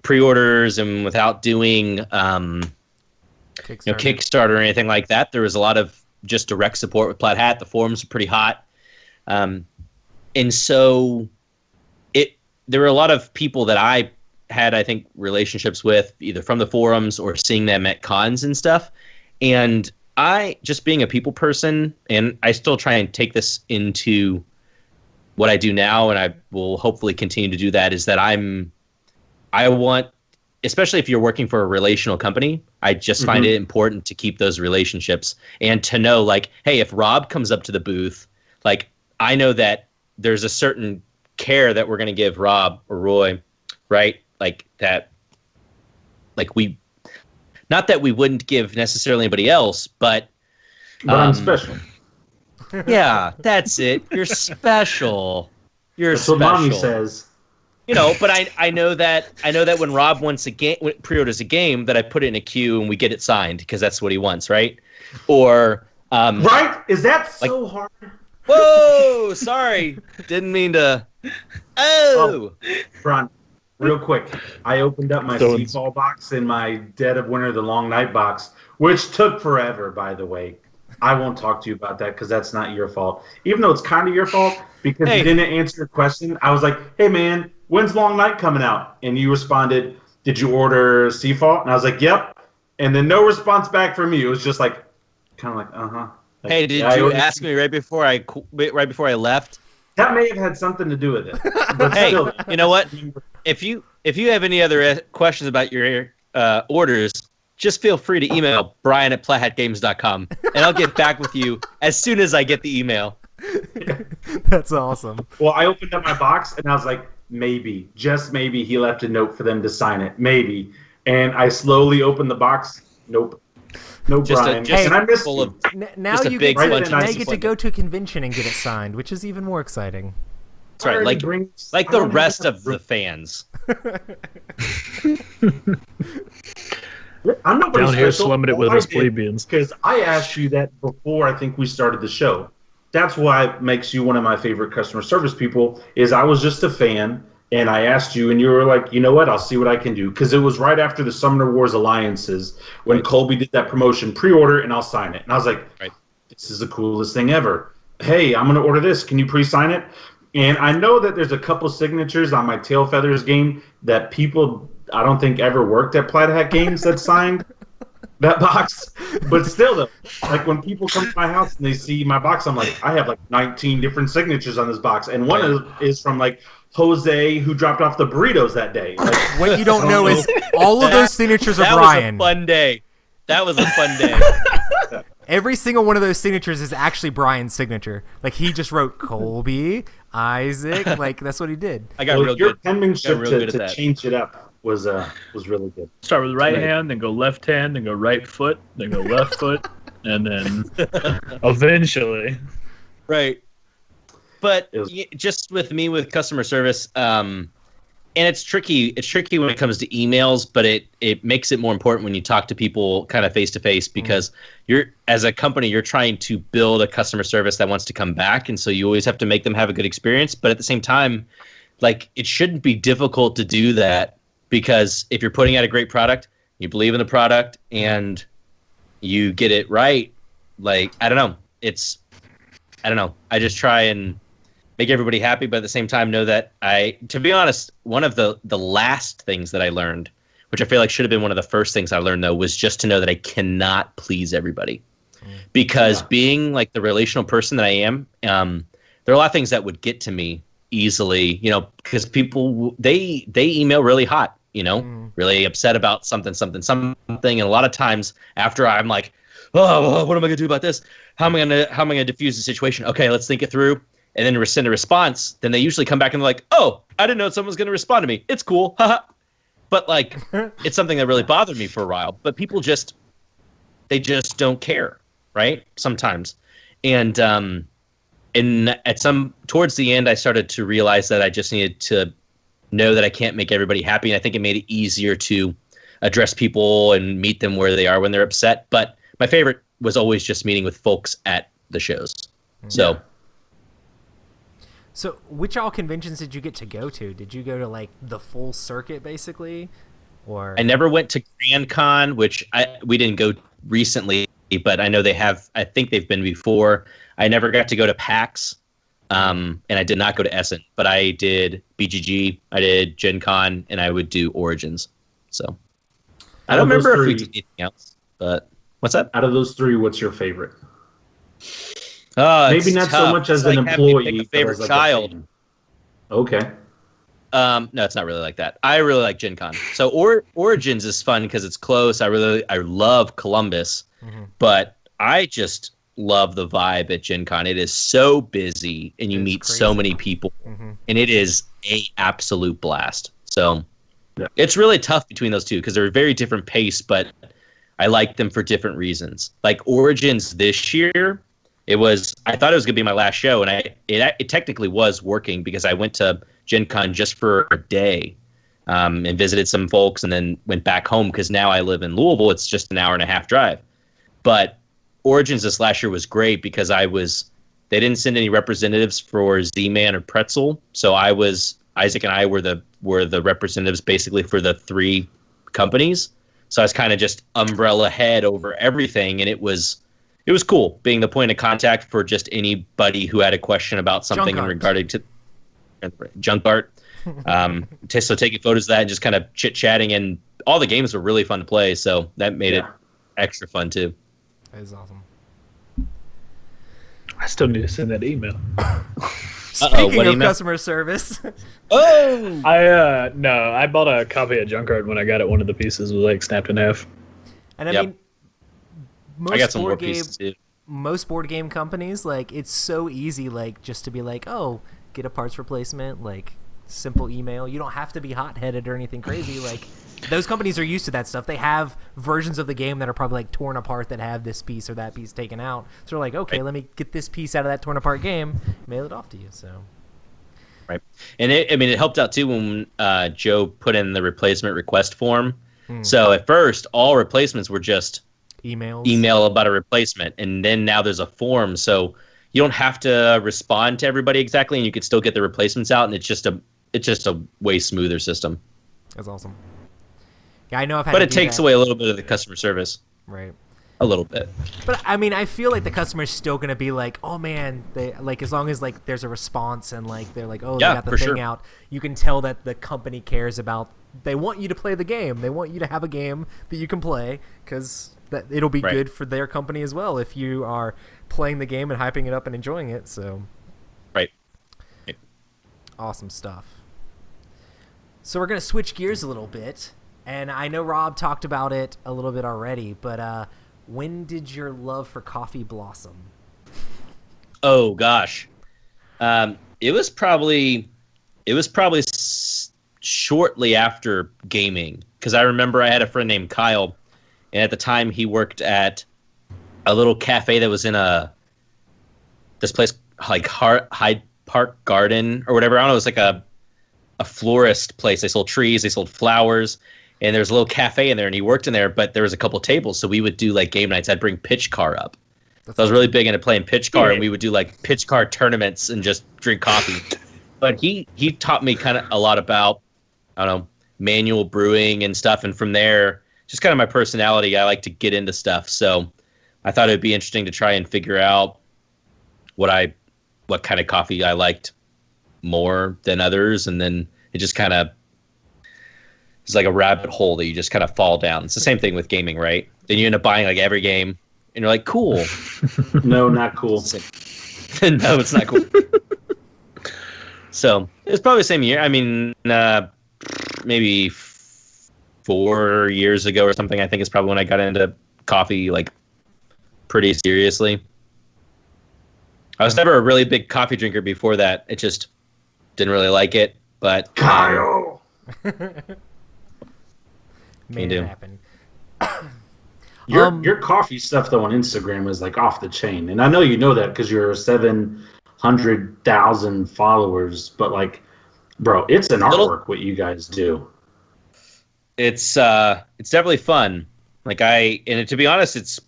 pre-orders and without doing Kickstarter or anything like that, there was a lot of just direct support with Plaid Hat. The forums are pretty hot, and so there were a lot of people that I had, I think, relationships with either from the forums or seeing them at cons and stuff. And I, just being a people person, and I still try and take this into what I do now, and I will hopefully continue to do that, is that I want, especially if you're working for a relational company, I just find it important to keep those relationships and to know, like, hey, if Rob comes up to the booth, like, I know that there's a certain care that we're going to give Rob or Roy, right? Like that, like not that we wouldn't give necessarily anybody else, but I'm special. Yeah, that's it. You're special. You're That's special. what Mommy says. But I know that when Rob wants a game, pre-orders a game, that I put it in a queue and we get it signed because that's what he wants, right? Or right? Is that so hard? Whoa, sorry, didn't mean to. Oh, Ron, real quick, I opened up my Seafall box in my Dead of Winter: The Long Night box, which took forever, by the way. I won't talk to you about that because that's not your fault. Even though it's kind of your fault because you didn't answer your question. I was like, hey, man, when's Long Night coming out? And you responded, did you order Seafall? And I was like, yep. And then no response back from you. It was just like, kind of like, uh-huh. Like, hey, did you ask me right before I left? That may have had something to do with it. But hey, still, you know what? If you have any other questions about your orders, just feel free to email brian@plahatgames.com, and I'll get back with you as soon as I get the email. That's awesome. Well, I opened up my box, and I was like, maybe, just maybe, he left a note for them to sign it. Maybe. And I slowly opened the box. Nope. No Brian. And I missed you. Now you get to go to a convention and get it signed, which is even more exciting. That's right, like the rest of the fans. I'm not down here slumming it with us plebeians. Because I asked you that before I think we started the show. That's why it makes you one of my favorite customer service people, is I was just a fan, and I asked you, and you were like, you know what, I'll see what I can do. Because it was right after the Summoner Wars Alliances when Colby did that promotion, pre-order, and I'll sign it. And I was like, this is the coolest thing ever. Hey, I'm going to order this. Can you pre-sign it? And I know that there's a couple signatures on my Tail Feathers game that people I don't think ever worked at Plaid Hat Games that signed that box. But still, though, like when people come to my house and they see my box, I'm like, I have like 19 different signatures on this box. And one is from like Jose, who dropped off the burritos that day. Like, what you don't know is all of those signatures are Brian. That was a fun day. That was a fun day. Every single one of those signatures is actually Brian's signature. Like, he just wrote Colby, Isaac. Like, that's what he did. I got real your good. penmanship to change it up was really good. Start with the right hand, then go left hand, then go right foot, then go left foot, and then eventually. Right. But just with me with customer service, and it's tricky. It's tricky when it comes to emails, but it makes it more important when you talk to people kind of face to face, because you're, as a company, you're trying to build a customer service that wants to come back, and so you always have to make them have a good experience. But at the same time, like, it shouldn't be difficult to do that, because if you're putting out a great product, you believe in the product, and you get it right. Like, I don't know. I just try and make everybody happy, but at the same time know that to be honest, one of the last things that I learned, which I feel like should have been one of the first things I learned, though, was just to know that I cannot please everybody. Because being like the relational person that I am, there are a lot of things that would get to me easily, because people, they email really hot, really upset about something. And a lot of times after I'm like, oh, what am I going to do about this? How am I going to diffuse the situation? Okay, let's think it through. And then send a response, then they usually come back and they're like, oh, I didn't know someone's going to respond to me. It's cool. But like, it's something that really bothered me for a while. But people they just don't care, right? Sometimes. And towards the end, I started to realize that I just needed to know that I can't make everybody happy. And I think it made it easier to address people and meet them where they are when they're upset. But my favorite was always just meeting with folks at the shows. So. So, which all conventions did you get to go to? Did you go to like the full circuit, basically, or? I never went to Grand Con, which we didn't go recently, but I know they have. I think they've been before. I never got to go to PAX, and I did not go to Essen, but I did BGG, I did Gen Con, and I would do Origins. So I don't remember if we did anything else. But what's that? Out of those three, what's your favorite? Maybe not so much as an employee, pick a favorite child. fan. Okay. No, it's not really like that. I really like Gen Con. So Origins is fun because it's close. I love Columbus, but I just love the vibe at Gen Con. It is so busy, and you meet so many people, and it is a absolute blast. So it's really tough between those two because they're a very different pace, but I like them for different reasons. Like Origins this year, I thought it was gonna be my last show, and it technically was working because I went to Gen Con just for a day and visited some folks and then went back home because now I live in Louisville. It's just an hour and a half drive. But Origins this last year was great because they didn't send any representatives for Z-Man or Pretzel. So Isaac and I were the representatives basically for the three companies. So I was kind of just umbrella head over everything. And it was cool being the point of contact for just anybody who had a question about something in regarding to junk art. So taking photos of that and just kind of chit-chatting, and all the games were really fun to play, so that made it extra fun too. That is awesome. I still need to send that email. Speaking of customer service. I bought a copy of junk art when I got it. One of the pieces was like snapped in half. And I mean, I got some more pieces too. Most board game companies, like, it's so easy, like, just to be like, oh, get a parts replacement, like, simple email. You don't have to be hot-headed or anything crazy. Like, those companies are used to that stuff. They have versions of the game that are probably, like, torn apart that have this piece or that piece taken out. So they're like, okay, let me get this piece out of that torn apart game, mail it off to you. So, right. And it helped out too when Joe put in the replacement request form. So at first, all replacements were just email about a replacement, and then now there's a form, so you don't have to respond to everybody exactly, and you can still get the replacements out, and it's just a way smoother system. That's awesome. Yeah, I know but it takes away a little bit of the customer service, right? A little bit. But I mean, I feel like the customer's still gonna be like, oh man, they like, as long as like there's a response and like they're like, oh, they got the thing out, you can tell that the company cares about. They want you to play the game. They want you to have a game that you can play because that it'll be good for their company as well if you are playing the game and hyping it up and enjoying it. So, awesome stuff. So we're gonna switch gears a little bit, and I know Rob talked about it a little bit already, but when did your love for coffee blossom? Oh gosh, it was probably shortly after gaming, because I remember I had a friend named Kyle, and at the time he worked at a little cafe that was in this place like Hyde Park Garden or whatever. I don't know. It was like a florist place. They sold trees, they sold flowers, and there was a little cafe in there, and he worked in there, but there was a couple tables, so we would do like game nights. I'd bring pitch car up. So I was really big into playing pitch car, and we would do like pitch car tournaments and just drink coffee. But he taught me kind of a lot about, I don't know, manual brewing and stuff, and from there, just kind of my personality, I like to get into stuff. So I thought it would be interesting to try and figure out what kind of coffee I liked more than others, and then it just kind of, it's like a rabbit hole that you just kind of fall down. It's the same thing with gaming, right? Then you end up buying like every game, and you're like, cool. No, not cool. No, it's not cool. So it's probably the same year. I mean, maybe 4 years ago or something, I think is probably when I got into coffee, like, pretty seriously. I was never a really big coffee drinker before that. It just didn't really like it, but Kyle made it happen. Your coffee stuff though on Instagram is like off the chain, and I know you know that because you're 700,000 followers. But like, bro, it's an artwork what you guys do. It's definitely fun. Like to be honest,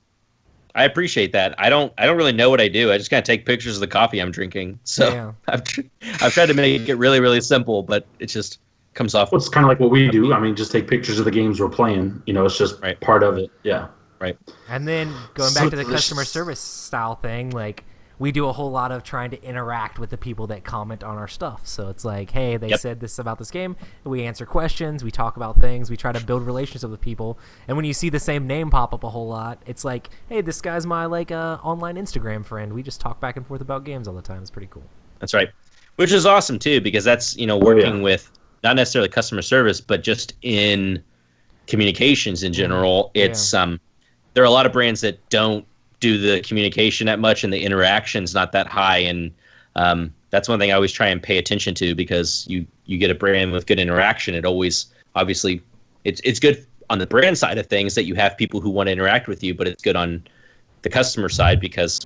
I appreciate that. I don't really know what I do. I just kind of take pictures of the coffee I'm drinking. So yeah. I've tried to make it really, really simple, but it just comes off. Well, it's kind of like what we do. I mean, just take pictures of the games we're playing. You know, it's just part of it. Yeah. Right. And then going back to the customer service style thing, like, we do a whole lot of trying to interact with the people that comment on our stuff. So it's like, hey, they said this about this game. We answer questions. We talk about things. We try to build relationships with people. And when you see the same name pop up a whole lot, it's like, hey, this guy's my online Instagram friend. We just talk back and forth about games all the time. It's pretty cool. That's right. Which is awesome too, because that's working with not necessarily customer service, but just in communications in general. It's there are a lot of brands that don't do the communication that much, and the interaction's not that high, and that's one thing I always try and pay attention to, because you get a brand with good interaction. It always, obviously, it's good on the brand side of things that you have people who want to interact with you, but it's good on the customer side because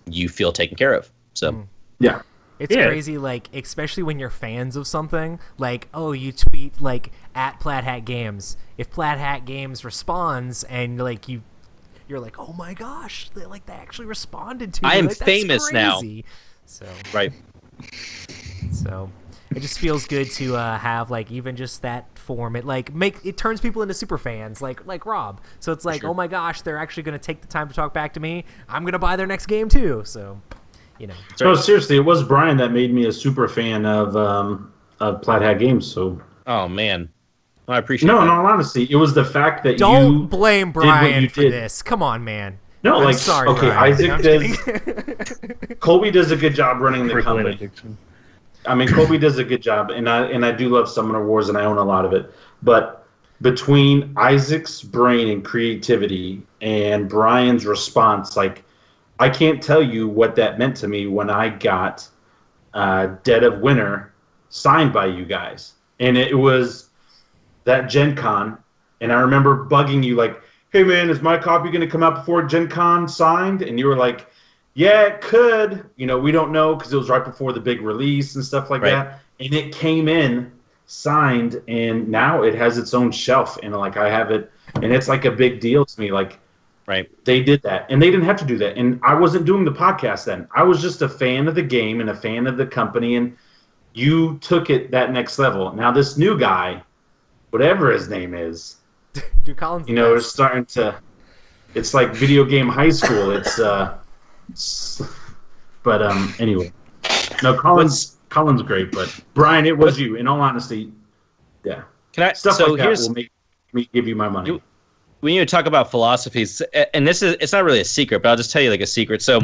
you feel taken care of. So yeah. It's crazy, like, especially when you're fans of something, like, oh, you tweet, like, at Plaid Hat Games. If Plaid Hat Games responds and, like, you're like, oh my gosh, they actually responded to me. I am like, famous now. So right. So it just feels good to have even just that form. It turns people into super fans, like Rob. So it's like, oh my gosh, they're actually going to take the time to talk back to me. I'm going to buy their next game too. So, No, seriously, it was Brian that made me a super fan of Plaid Hat Games. So. Oh man. I appreciate that. In all honesty, it was the fact that don't blame Brian for this. Come on, man. No, I'm sorry, okay, Brian. Isaac does. Colby does a good job running the company. I mean, Colby does a good job, and I do love Summoner Wars, and I own a lot of it. But between Isaac's brain and creativity and Brian's response, I can't tell you what that meant to me when I got Dead of Winter signed by you guys, and it was that Gen Con, and I remember bugging you like, hey man, is my copy going to come out before Gen Con signed? And you were like, yeah, it could. We don't know, because it was right before the big release and stuff like that. And it came in signed, and now it has its own shelf, and I have it, and it's like a big deal to me. They did that, and they didn't have to do that. And I wasn't doing the podcast then. I was just a fan of the game and a fan of the company, and you took it that next level. Now this new guy, whatever his name is, Dude, Colin's it's starting to. It's like video game high school. But anyway, no, Colin's great, but Brian, it was you. In all honesty, yeah. Stuff like that will make me give you my money. When you talk about philosophies, and it's not really a secret, but I'll just tell you a secret. So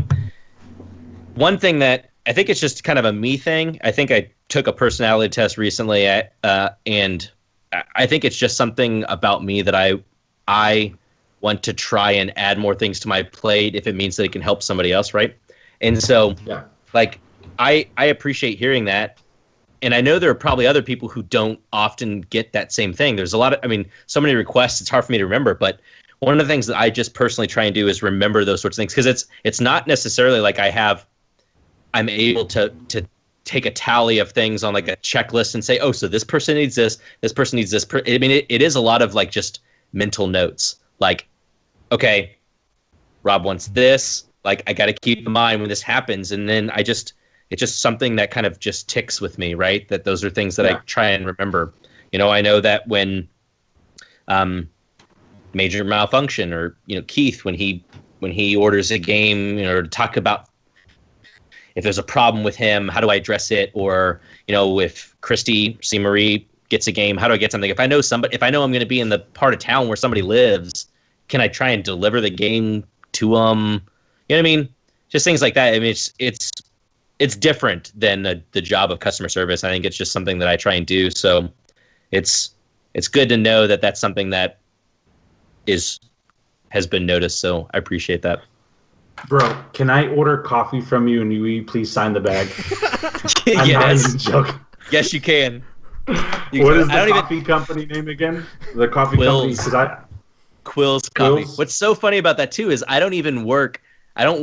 one thing that I think it's just kind of a me thing. I think I took a personality test recently, and I think it's just something about me that I want to try and add more things to my plate if it means that it can help somebody else, right? And so, I appreciate hearing that, and I know there are probably other people who don't often get that same thing. There's a lot of, so many requests, it's hard for me to remember, but one of the things that I just personally try and do is remember those sorts of things, because it's not necessarily like I'm able to take a tally of things on a checklist and say, oh, so this person needs this person needs this. It is a lot of just mental notes. Okay, Rob wants this. I got to keep in mind when this happens. And then it's just something that kind of just ticks with me, right? That those are things that I try and remember. I know that when Major Malfunction, or, Keith, when he orders a game, or to talk about if there's a problem with him, how do I address it? Or, if Christy C. Marie gets a game, how do I get something? If I know I'm going to be in the part of town where somebody lives, can I try and deliver the game to them? You know what I mean? Just things like that. It's different than the job of customer service. I think it's just something that I try and do. So it's good to know that that's something that has been noticed. So I appreciate that. Bro, can I order coffee from you, and you please sign the bag? I'm not even joking. Yes, you can. What is the coffee company name again? The coffee company? Quill's Coffee. What's so funny about that too is I don't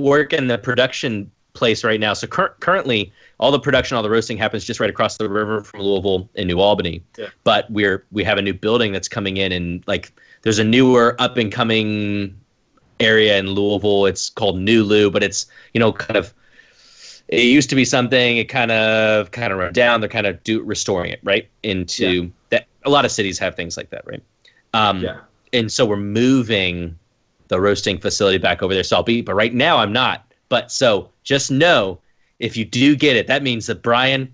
work in the production place right now. So currently, all the production, all the roasting happens just right across the river from Louisville in New Albany. Yeah. But we have a new building that's coming in, and there's a newer up and coming area in Louisville. It's called New Lou, but it's kind of, it used to be something, it kind of run down. They're kind of restoring it right into that. A lot of cities have things like that, right? And so we're moving the roasting facility back over there. So but right now I'm not But so just know, if you do get it, that means that Brian.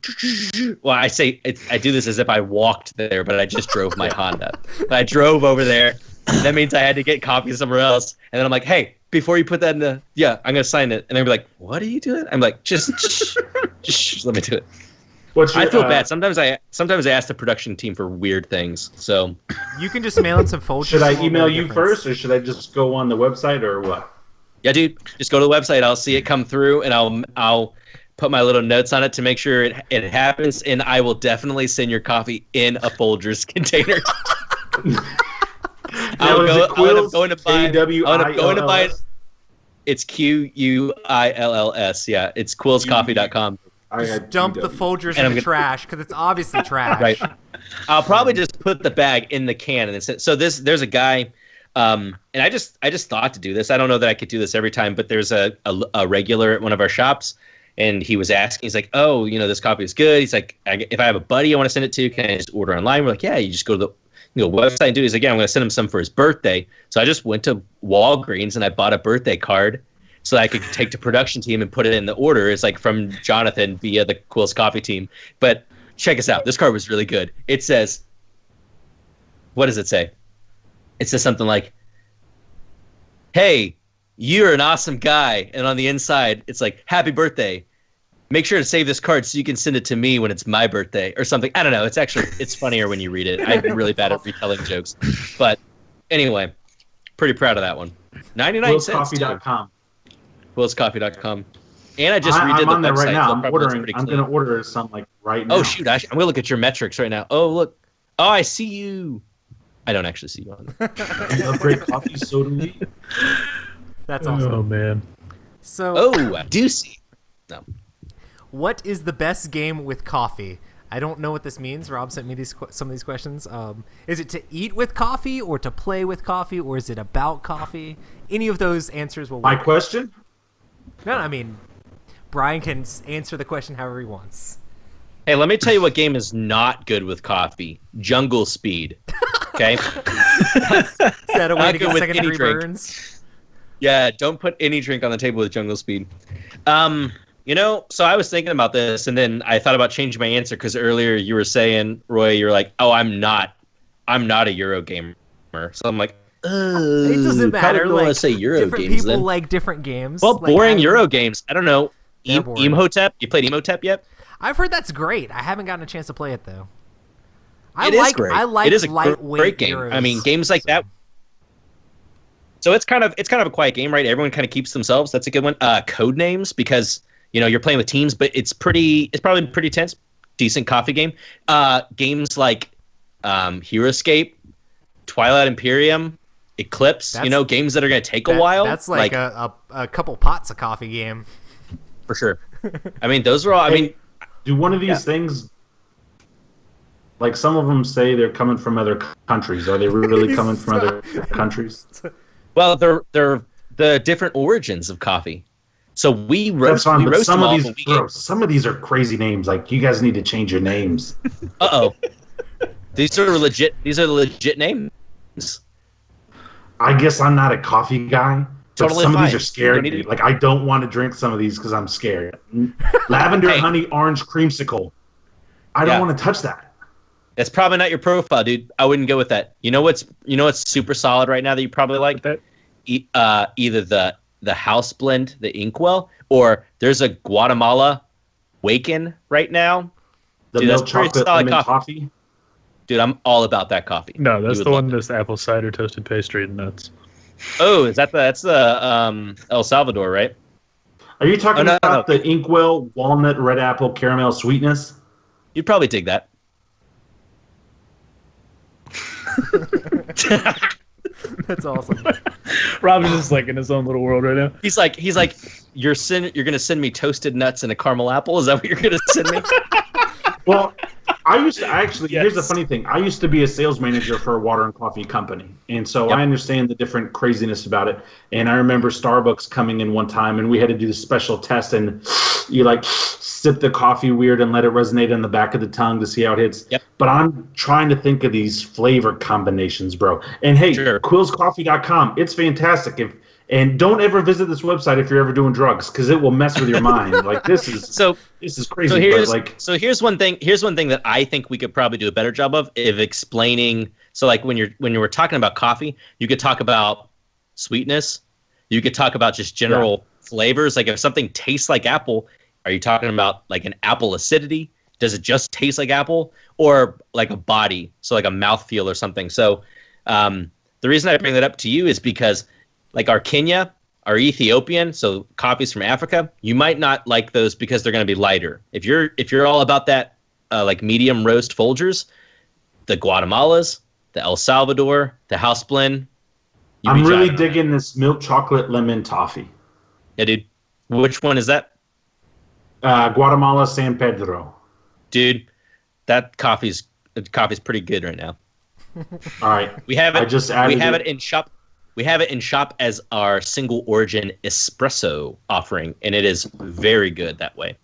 Well, I do this as if I walked there, but I just drove my Honda. But I drove over there. That means I had to get coffee somewhere else. And then I'm like, hey, before you put that in the, I'm gonna sign it. And they'll be like, what are you doing? I'm like, just let me do it. I feel bad. Sometimes I ask the production team for weird things. So you can just mail in some folders. Should I email you first, or should I just go on the website, or what? Yeah, dude, just go to the website. I'll see it come through, and I'll put my little notes on it to make sure it happens, and I will definitely send your coffee in a Folgers container. I'll end up going to buy it. It's QUILLS. Yeah, it's quillscoffee.com. Just dump the Folgers in the trash, because it's obviously trash. Right. I'll probably just put the bag in the can, and so there's a guy. And I just thought to do this. I don't know that I could do this every time, but there's a regular at one of our shops, and he was asking. He's like, "Oh, this coffee is good." He's like, "If I have a buddy I want to send it to, can I just order online?" We're like, "Yeah, you just go to the website and do it." He's like, "Yeah, I'm going to send him some for his birthday." So I just went to Walgreens and I bought a birthday card so that I could take to production team and put it in the order. It's like from Jonathan via the Quill's Coffee team. But check us out. This card was really good. It says, what does it say? It says something like, "Hey, you're an awesome guy." And on the inside, it's like, "Happy birthday. Make sure to save this card so you can send it to me when it's my birthday," or something. I don't know. It's funnier when you read it. I'm really bad at retelling jokes. But anyway, pretty proud of that one. 99 cents. Quillscoffee.com. Quillscoffee.com. And I just redid I'm on the there website. right now. So I'm going to order some right now. Oh, shoot. I'm going to look at your metrics right now. Oh, look. Oh, I see you. I don't actually see you on there. I love great coffee, so do we. That's awesome. Oh, man. So, I do see. No. What is the best game with coffee? I don't know what this means. Rob sent me some of these questions. Is it to eat with coffee, or to play with coffee, or is it about coffee? Any of those answers will work. My question? No, I mean, Brian can answer the question however he wants. Hey, let me tell you what game is not good with coffee. Jungle Speed. Okay? Is that a way to get secondary burns? Yeah, don't put any drink on the table with Jungle Speed. So I was thinking about this, and then I thought about changing my answer, because earlier you were saying, Roy, you were like, "Oh, I'm not a Euro gamer." So I'm like, it doesn't matter. Like, want to say Euro different games, people then. like different games. Well, like, boring Euro games. I don't know. Boring. Imhotep? You played Imhotep yet? I've heard that's great. I haven't gotten a chance to play it though. It is great. I like it is a lightweight great game. Euros. I mean, games like that. So it's kind of a quiet game, right? Everyone kind of keeps themselves. That's a good one. Code names, because you're playing with teams, but it's probably pretty tense. Decent coffee game. Games like Heroescape, Twilight Imperium, Eclipse. Games that are going to take a while. That's like a couple pots of coffee game. For sure. I mean, those are all. Do one of these things? Like, some of them say they're coming from other countries. Are they really coming from other countries? Well, they're the different origins of coffee. So we roast. That's fine, but roast some of these are crazy names. Like, you guys need to change your names. These are legit. These are legit names. I guess I'm not a coffee guy. Totally some fine. of these are scary. Like, I don't want to drink some of these because I'm scared. Lavender, honey, orange creamsicle. I don't want to touch that. That's probably not your profile, dude. I wouldn't go with that. You know what's super solid right now that you probably like? Either the house blend, the Inkwell, or there's a Guatemala Waken right now. The milk chocolate lemon coffee. Dude, I'm all about that coffee. No, that's the one that's apple cider, toasted pastry, and nuts. Oh, that's the El Salvador, right? Are you talking about the Inkwell walnut red apple caramel sweetness? You'd probably dig that. That's awesome. Rob's just like in his own little world right now. He's like, you're gonna send me toasted nuts and a caramel apple? Is that what you're gonna send me? Well, here's the funny thing. I used to be a sales manager for a water and coffee company. And so I understand the different craziness about it. And I remember Starbucks coming in one time, and we had to do this special test, and you like sip the coffee weird and let it resonate on the back of the tongue to see how it hits. Yep. but I'm trying to think of these flavor combinations, bro. And hey, quillscoffee.com, it's fantastic. And don't ever visit this website if you're ever doing drugs, because it will mess with your mind. Like this is crazy. So here's one thing. Here's one thing that I think we could probably do a better job of explaining. So like when you were talking about coffee, you could talk about sweetness. You could talk about just general flavors. Like if something tastes like apple, are you talking about like an apple acidity? Does it just taste like apple, or like a body? So like a mouthfeel or something. So the reason I bring that up to you is because like our Kenya, our Ethiopian, so coffees from Africa, you might not like those because they're going to be lighter. If you're all about that like medium roast Folgers, the Guatemalas, the El Salvador, the house blend. I'm really digging this milk chocolate lemon toffee. Yeah, dude. Which one is that? Guatemala San Pedro. Dude, that coffee's pretty good right now. All right. We have it in shop. We have it in shop as our single origin espresso offering, and it is very good that way.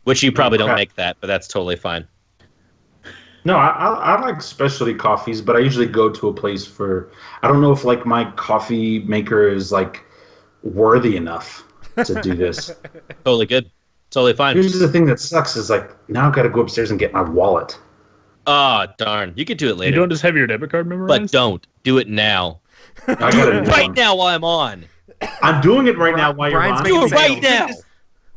Which you probably don't make that, but that's totally fine. No, I like specialty coffees, but I usually go to a place for. I don't know if like my coffee maker is like worthy enough to do this. Totally good. Totally fine. Here's the thing that sucks is like now I've got to go upstairs and get my wallet. Oh, darn. You could do it later. You don't just have your debit card memorized? But don't. Do it now. Do it right now while I'm on. I'm doing it right now while you're on. Do it right now.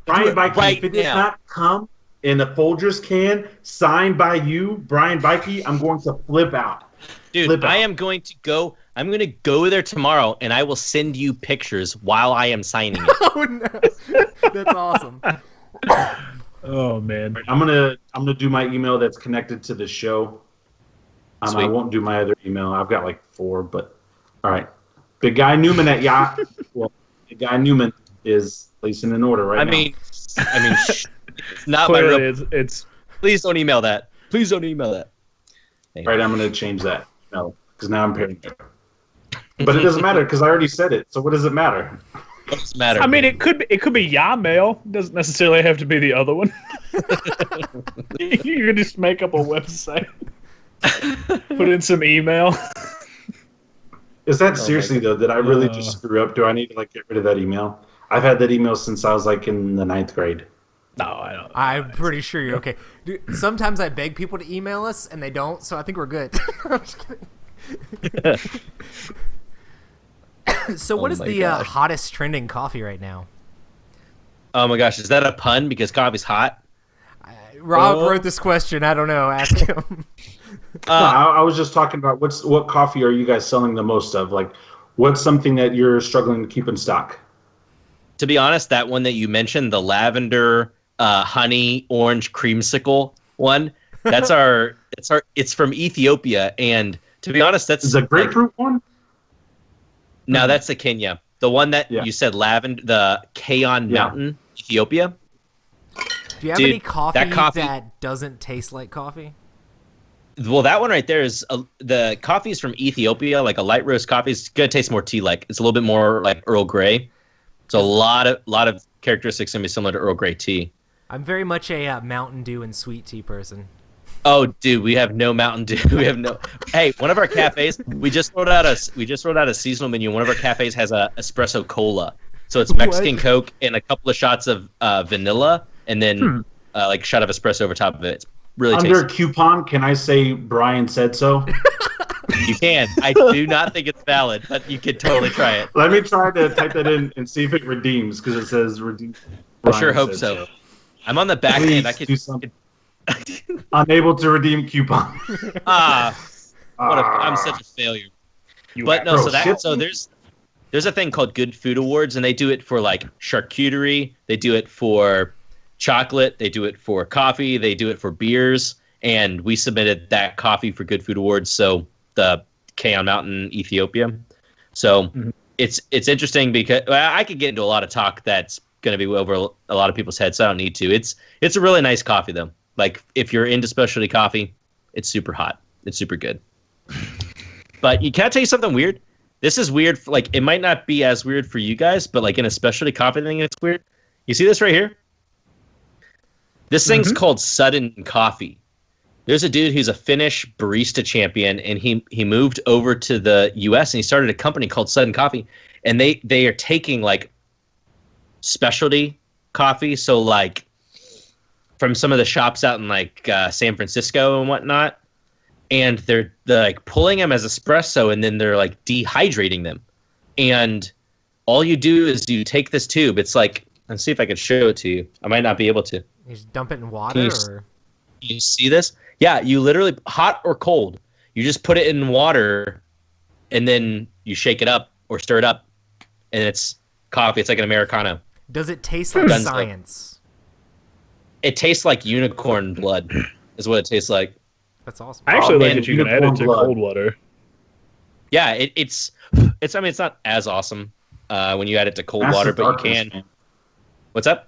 Brian Beyke, if it does not come in a Folgers can, signed by you, Brian Beyke, I'm going to flip out. Dude, I'm going to go there tomorrow, and I will send you pictures while I am signing it. Oh, no. That's awesome. Oh man, I'm gonna do my email that's connected to the show. I won't do my other email. I've got like 4, but all right. Big Guy Newman at Yacht. Well, Big Guy Newman is placing an order right now. I mean, it's not clearly my real. it's. Please don't email that. Please don't email that. All right, I'm gonna change that. No, because now I'm paranoid. But it doesn't matter because I already said it. So what does it matter? What does it matter? I mean, it could be Yamail. It doesn't necessarily have to be the other one. You can just make up a website, put in some email. Is that seriously though? Did I really just screw up? Do I need to like get rid of that email? I've had that email since I was like in the 9th grade. No, I don't. I'm pretty sure you're okay. Dude, sometimes I beg people to email us and they don't, so I think we're good. I'm just kidding. So what is the hottest trending coffee right now? Oh my gosh, is that a pun because coffee's hot? Rob wrote this question. I don't know. Ask him. No, I was just talking about what coffee are you guys selling the most of? Like, what's something that you're struggling to keep in stock? To be honest, that one that you mentioned, the lavender, honey, orange creamsicle one, it's from Ethiopia, and to be honest, that's is the grapefruit one. No, that's the Kenya. The one that you said lavender, the Kayon Mountain, Ethiopia. Do you have any coffee that doesn't taste like coffee? Well, that one right there is the coffee is from Ethiopia. Like a light roast coffee is gonna taste more tea-like. It's a little bit more like Earl Grey. So a lot of characteristics gonna be similar to Earl Grey tea. I'm very much a Mountain Dew and sweet tea person. Oh, dude, we have no Mountain Dew. We have no. Hey, one of our cafes, we just rolled out a seasonal menu. One of our cafes has a espresso cola. So it's Mexican Coke and a couple of shots of vanilla, and then like a shot of espresso over top of it. It's really under tasty. coupon. Can I say Brian said so? You can. I do not think it's valid, but you could totally try it. Let me try to type that in and see if it redeems because it says redeem. I sure hope so. I'm on the back end. I could do something. Unable to redeem coupon. I'm such a failure. There's a thing called Good Food Awards, and they do it for like charcuterie. They do it for chocolate. They do it for coffee. They do it for beers. And we submitted that coffee for Good Food Awards. So the Kayon Mountain, Ethiopia. So it's interesting because I could get into a lot of talk that's going to be over a lot of people's heads, so I don't need to. It's a really nice coffee though. Like if you're into specialty coffee, it's super hot. It's super good. But can I tell you something weird? This is weird. Like it might not be as weird for you guys, but like in a specialty coffee thing, it's weird. You see this right here? This thing's called Sudden Coffee. There's a dude who's a Finnish barista champion, and he moved over to the U.S. and he started a company called Sudden Coffee, and they are taking like specialty coffee, so like from some of the shops out in like San Francisco and whatnot, and they're like pulling them as espresso, and then they're like dehydrating them, and all you do is you take this tube. It's like, let's see if I can show it to you. I might not be able to. You just dump it in water, or you see this? Yeah, you literally, hot or cold, you just put it in water, and then you shake it up or stir it up, and it's coffee. It's like an Americano. Does it taste like science? It tastes like unicorn blood, is what it tastes like. That's awesome. I actually like man, that you can add it to blood. cold water. Yeah, it's. I mean, it's not as awesome when you add it to cold Massive water, but Darkness, you can. man. What's up?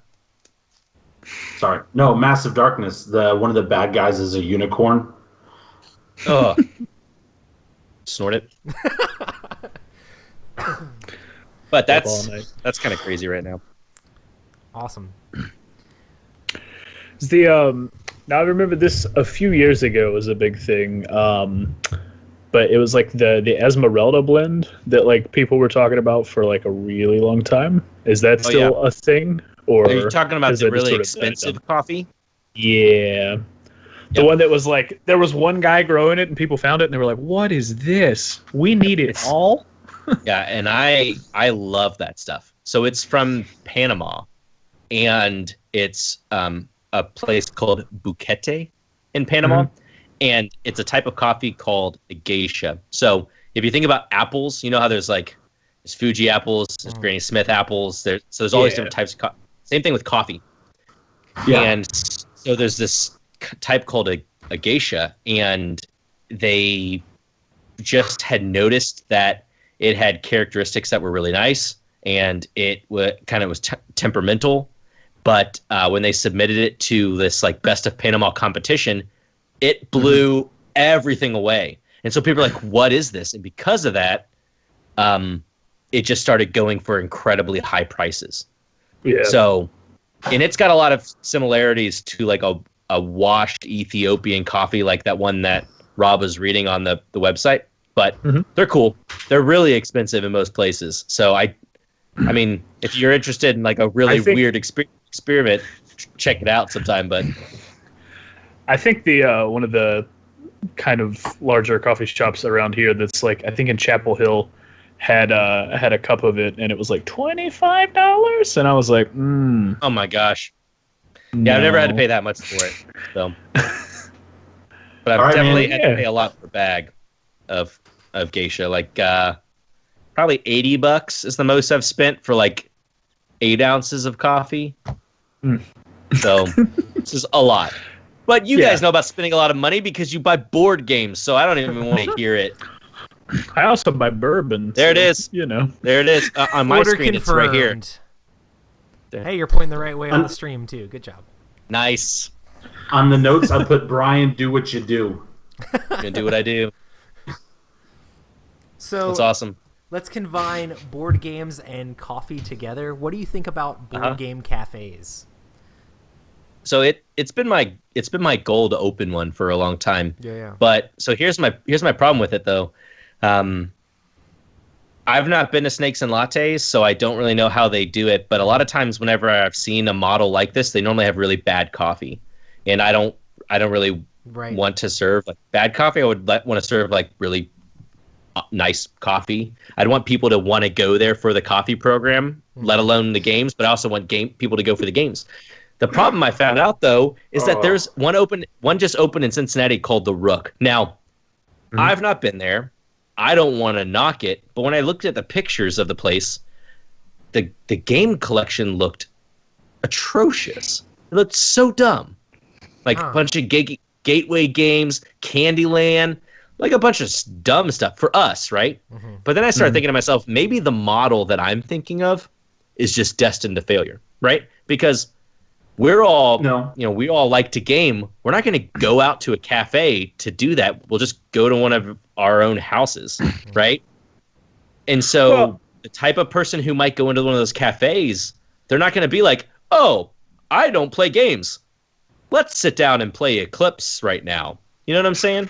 Sorry. No, Massive Darkness. One of the bad guys is a unicorn. Oh, snort it. But that's kind of crazy right now. Awesome. Now I remember this a few years ago was a big thing, but it was like the Esmeralda blend that like people were talking about for like a really long time. Is that still a thing? Or are you talking about the really sort of expensive coffee? Yeah. The one that was like, there was one guy growing it and people found it and they were like, what is this? We need it all? Yeah, and I love that stuff. So it's from Panama, and it's a place called Buquete in Panama, and it's a type of coffee called a Gesha. So if you think about apples, you know how there's Fuji apples, there's Granny Smith apples, there's all these different types of coffee. Same thing with coffee. Yeah. And so there's this type called a Gesha, and they just had noticed that it had characteristics that were really nice, and it was temperamental. But when they submitted it to this like Best of Panama competition, it blew everything away. And so people are like, what is this? And because of that, it just started going for incredibly high prices. Yeah. So, and it's got a lot of similarities to like a washed Ethiopian coffee, like that one that Rob was reading on the website. But they're cool. They're really expensive in most places. So I mean, if you're interested in like a really weird experiment, check it out sometime. But I think the one of the kind of larger coffee shops around here that's like, I think in Chapel Hill had a cup of it and it was like $25, and I was like, oh my gosh. Yeah, I've never had to pay that much for it. So, but I've definitely had to pay a lot for a bag of Gesha. Like probably $80 is the most I've spent for like 8 ounces of coffee. So this is a lot. But you guys know about spending a lot of money because you buy board games, so I don't even want to hear it. I also buy bourbon. There it is. You know. There it is. On my screen, it's right here. Hey, you're pointing the right way on the stream, too. Good job. Nice. On the notes, I put, Brian, do what you do. I'm going to do what I do. So that's awesome. Let's combine board games and coffee together. What do you think about board game cafes? So it's been my goal to open one for a long time. Yeah. But so here's my problem with it though. I've not been to Snakes and Lattes, so I don't really know how they do it. But a lot of times, whenever I've seen a model like this, they normally have really bad coffee, and I don't really want to serve like bad coffee. I would want to serve like really nice coffee. I'd want people to want to go there for the coffee program, let alone the games. But I also want people to go for the games. The problem I found out though is that there's one just opened in Cincinnati called the Rook. Now, I've not been there. I don't want to knock it, but when I looked at the pictures of the place, the game collection looked atrocious. It looked so dumb. Like a bunch of gateway games, Candyland, like a bunch of dumb stuff for us, right? But then I started thinking to myself, maybe the model that I'm thinking of is just destined to failure, right? Because we're all, we all like to game. We're not going to go out to a cafe to do that. We'll just go to one of our own houses, right? And so the type of person who might go into one of those cafes, they're not going to be like, oh, I don't play games. Let's sit down and play Eclipse right now. You know what I'm saying?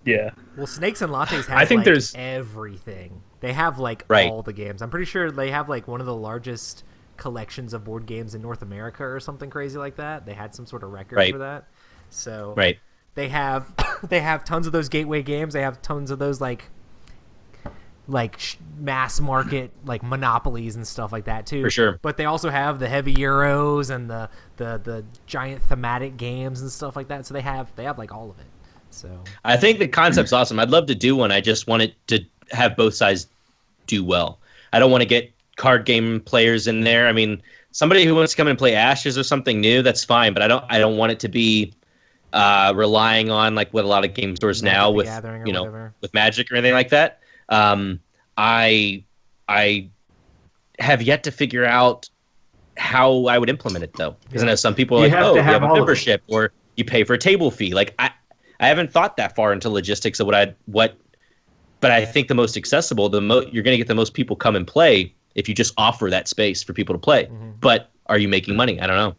Yeah. Well, Snakes and Lattes has I think there's everything. They have like Right. all the games. I'm pretty sure they have like one of the largest collections of board games in North America or something crazy like that. They had some sort of record Right. for that. So Right. they have they have tons of those gateway games. They have tons of those like mass market like monopolies and stuff like that too. For sure. But they also have the heavy euros and the giant thematic games and stuff like that. So they have like all of it. So I think the concept's awesome. I'd love to do one. I just want it to have both sides do well. I don't want to get card game players in there. I mean, somebody who wants to come and play Ashes or something new, that's fine. But I don't want it to be relying on like what a lot of game stores Magic now the with Gathering or you know whatever. with Magic or anything like that. I have yet to figure out how I would implement it though, because I know some people are You like, have oh, to you have have a all of it. membership or you pay for a table fee. Like I haven't thought that far into logistics of but I think the most accessible, you're going to get the most people come and play if you just offer that space for people to play. Mm-hmm. But are you making money? I don't know.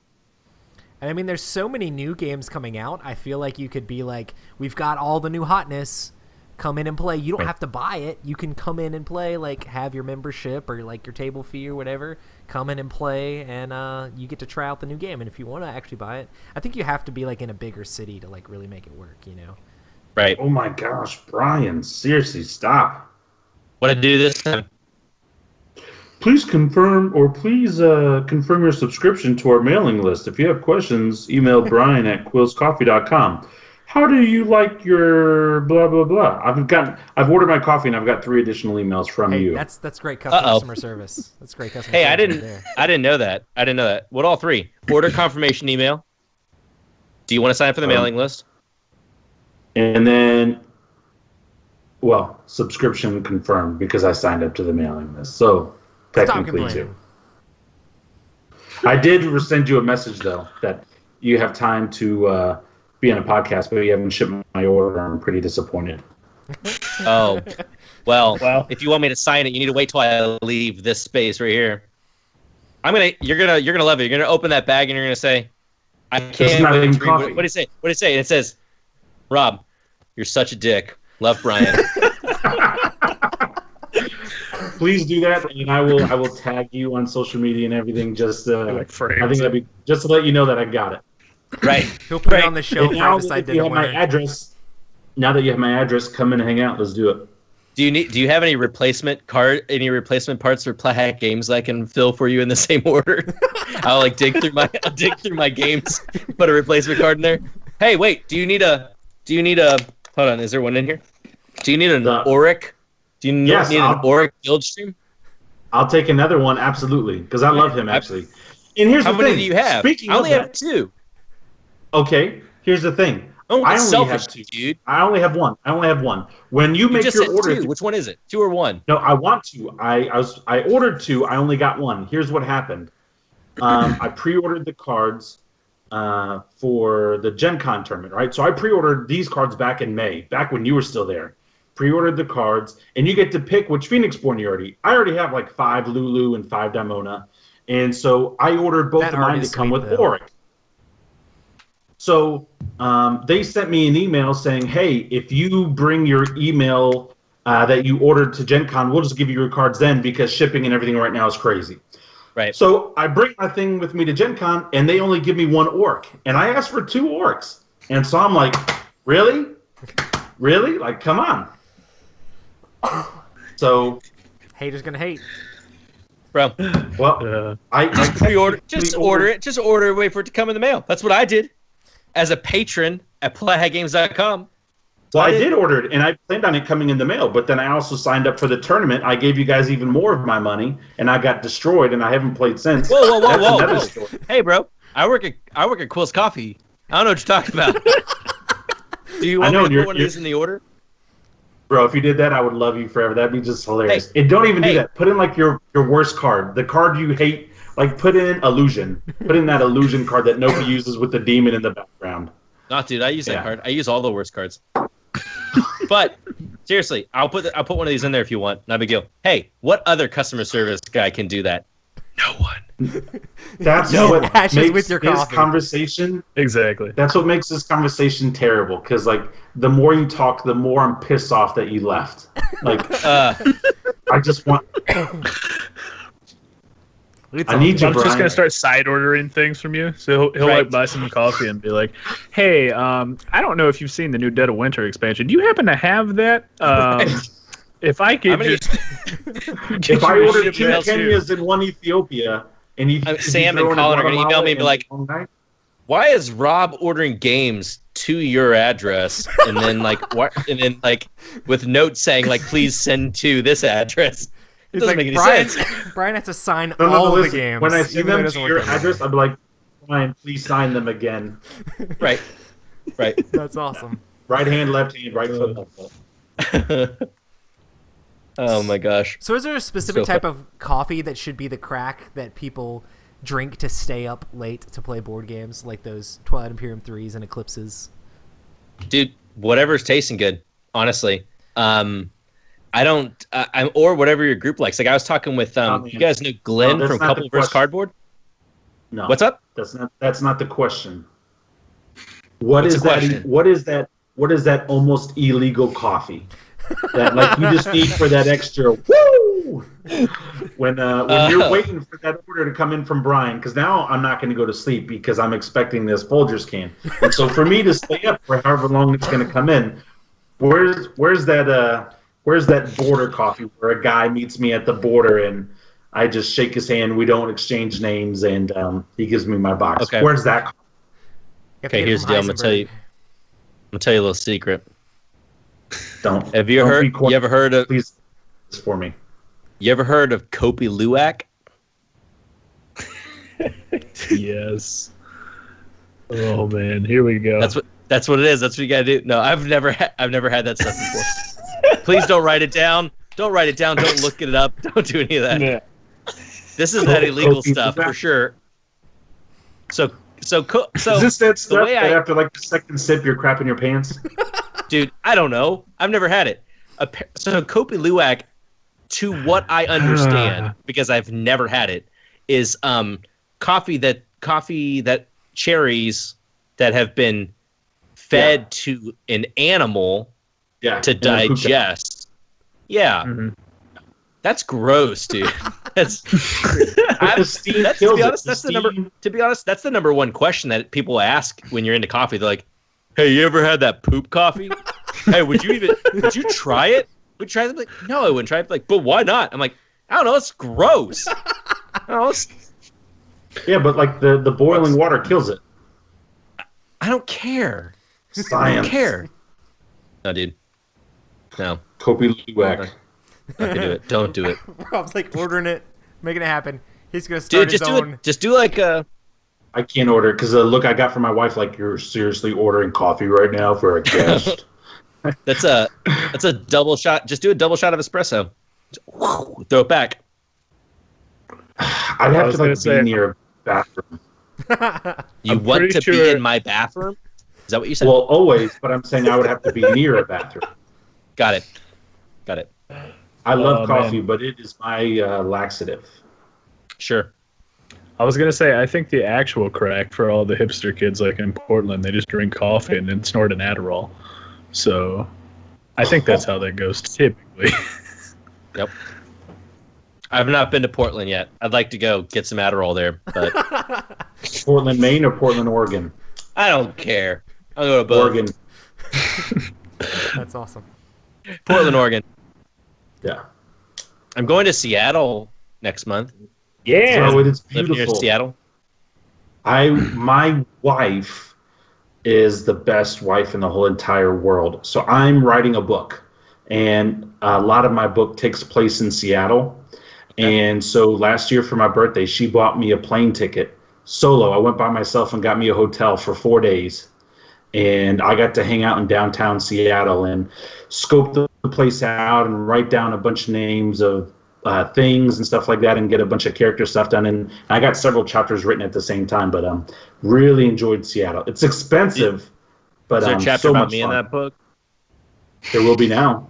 And I mean, there's so many new games coming out. I feel like you could be like, we've got all the new hotness. Come in and play. You don't Right. have to buy it. You can come in and play, like have your membership or like your table fee or whatever. Come in and play, and you get to try out the new game. And if you want to actually buy it, I think you have to be like in a bigger city to like really make it work. You know? Right. Oh my gosh, Brian! Seriously, stop. What I do this time? Please confirm your subscription to our mailing list. If you have questions, email Brian at quillscoffee.com. How do you like your blah blah blah? I've ordered my coffee and I've got 3 additional emails from Hey, you. that's great customer service. That's great customer Hey, service. I didn't know that. What all 3? Order confirmation email. Do you want to sign up for the mailing list? And then, well, subscription confirmed because I signed up to the mailing list. So Stop technically complaining. too. I did send you a message though that you have time to be on a podcast, but you haven't shipped my order. I'm pretty disappointed. Oh, well, Well. if you want me to sign it, you need to wait till I leave this space right here. You're gonna love it. You're gonna open that bag and you're gonna say, I can't not wait even to read coffee. what did it say? What did it say? And it says, Rob, you're such a dick. Love, Brian. Please do that, and I will tag you on social media and everything. Just like frames. I think that'd be just to let you know that I got it. Right. He'll put Right. it on the show And if now I decide that to you have my win. address, come in and hang out. Let's do it. Do you have any replacement parts for Plahat games that I can fill for you in the same order? I'll dig through my games, put a replacement card in there. Hey, wait, do you need a hold on, is there one in here? Do you need an Auric? Do you need an Auric Guild Stream? I'll take another one, absolutely, because I love him actually. And here's How the many thing. do you have? Speaking I only of have that, 2. okay, here's the thing. Oh, I that's only selfish, have 2. dude. I only have one. When you You make just your said order, 2. Which one is it? 2 or 1? no, I want to. I ordered 2. I only got 1. Here's what happened. I pre-ordered the cards for the Gen Con tournament, right? So I pre-ordered these cards back in May, back when you were still there. Pre-ordered the cards, and you get to pick which Phoniexborn I already have like 5 Lulu and 5 Damona, and so I ordered both That of mine art to is come sweet, with though. Auric. So they sent me an email saying, hey, if you bring your email that you ordered to Gen Con, we'll just give you your cards then because shipping and everything right now is crazy. Right. So I bring my thing with me to Gen Con, and they only give me 1 Orc. And I asked for 2 Orcs. And so I'm like, really? Really? Like, come on. So, Haters gonna hate. Bro, well, I pre-order. Just order it. Just order it. Wait for it to come in the mail. That's what I did as a patron at PlayHackGames.com. Well, I did order it, and I planned on it coming in the mail. But then I also signed up for the tournament. I gave you guys even more of my money, and I got destroyed, and I haven't played since. Whoa. That's another story. Hey, bro. I work at Quill's Coffee. I don't know what you're talking about. Do you want me to put one of these in the order? Bro, if you did that, I would love you forever. That'd be just hilarious. Hey, and don't even do hey. that. Put in like your worst card, the card you hate. Like put in illusion. Put in that illusion card that nobody uses with the demon in the background. Not, dude. I use that Yeah. card. I use all the worst cards. But seriously, I'll put one of these in there if you want. Not a big deal. Hey, what other customer service guy can do that? No one. That's No what ashes makes with your this coffee. conversation. Exactly. That's what makes this conversation terrible. Because like the more you talk, the more I'm pissed off that you left. Like I just want. I need you, I'm just Brian. gonna start side ordering things from you. So he'll Right. like buy some coffee and be like, "Hey, I don't know if you've seen the new Dead of Winter expansion. Do you happen to have that? If I could If I ordered 2 Kenyas and 1 Ethiopia, and Sam and Colin are gonna email me and be like, why is Rob ordering games to your address and then like what? And then like with notes saying like, please send to this address. It He's doesn't like, make any sense. Brian has to sign No, all the listen, games. when I send even though it them to doesn't your work that way. address, I'll be like, Brian, please sign them again. Right. That's awesome. Right hand, left hand, right foot, left foot. Oh my gosh. So is there a specific So type of coffee that should be the crack that people drink to stay up late to play board games, like those Twilight Imperium 3s and Eclipses? Dude, whatever's tasting good, honestly. I don't, or whatever your group likes. Like I was talking with, you guys know Glenn that's from not the Couple vs. question. Cardboard? No. What's up? That's not the question. What's the that? question? What is that almost illegal coffee that like you just need for that extra woo when you're waiting for that order to come in from Brian, because now I'm not going to go to sleep because I'm expecting this Folgers can, and so for me to stay up for however long it's going to come in, where's that border coffee where a guy meets me at the border and I just shake his hand, we don't exchange names, and he gives me my box. Okay. Where's that coffee? Okay, here's the deal. I'm gonna tell you a little secret. Don't. Have you don't heard? be quiet. You ever heard of? Please, this for me. You ever heard of Kopi Luwak? Yes. Oh man, here we go. That's what it is. That's what you gotta do. No, I've never had that stuff before. Please don't write it down. Don't write it down. Don't look it up. Don't do any of that. Yeah. This is that illegal Kopi stuff Luwak? for sure. So Is this that stuff way that I- after like the second sip you're crapping your pants? dude, I don't know. I've never had it. So Kopi Luwak, to what I understand, because I've never had it, is coffee that cherries that have been fed to an animal Yeah. to and then poop digest. Yeah. Mm-hmm. That's gross, dude. That's the steam that's kills to be it. honest, The that's the number steam- to be honest, that's the number one question that people ask when you're into coffee. They're like, "Hey, you ever had that poop coffee? Hey, would you try it? Would you try it?" I'm like, "No, I wouldn't try it." Like, "But why not?" I'm like, "I don't know, it's gross." I don't know, Yeah, but like the boiling water kills it. I don't care. I Science. don't care. No, dude. No. Kopi Luwak. Not gonna do it. Don't do it. Rob's like ordering it, making it happen. He's gonna start Dude, his just do own. it. Just do like a I can't order because the look I got from my wife, like, you're seriously ordering coffee right now for a guest. that's a double shot. Just do a double shot of espresso. Just, whoo, throw it back. I'd have was to like gonna be say- near a bathroom. You I'm want pretty to be sure- in my bathroom? Is that what you said? Well, always, but I'm saying I would have to be near a bathroom. Got it. I love Oh, coffee, man. but it is my laxative. Sure. I was gonna say, I think the actual crack for all the hipster kids, like in Portland, they just drink coffee and then snort an Adderall. So, I think that's how that goes typically. Yep. I've not been to Portland yet. I'd like to go get some Adderall there, but Portland, Maine, or Portland, Oregon? I don't care. I'll go to both. Oregon. That's awesome. Portland, Oregon. Yeah. I'm going to Seattle next month. Yeah. So it's Live near beautiful. Seattle. My wife is the best wife in the whole entire world. So I'm writing a book, and a lot of my book takes place in Seattle. And so last year for my birthday, she bought me a plane ticket solo. I went by myself and got me a hotel for 4 days. And I got to hang out in downtown Seattle and scope the place out and write down a bunch of names of things and stuff like that and get a bunch of character stuff done. And I got several chapters written at the same time, but really enjoyed Seattle. It's expensive, but Is there a chapter so about much me fun. in that book? There will be now.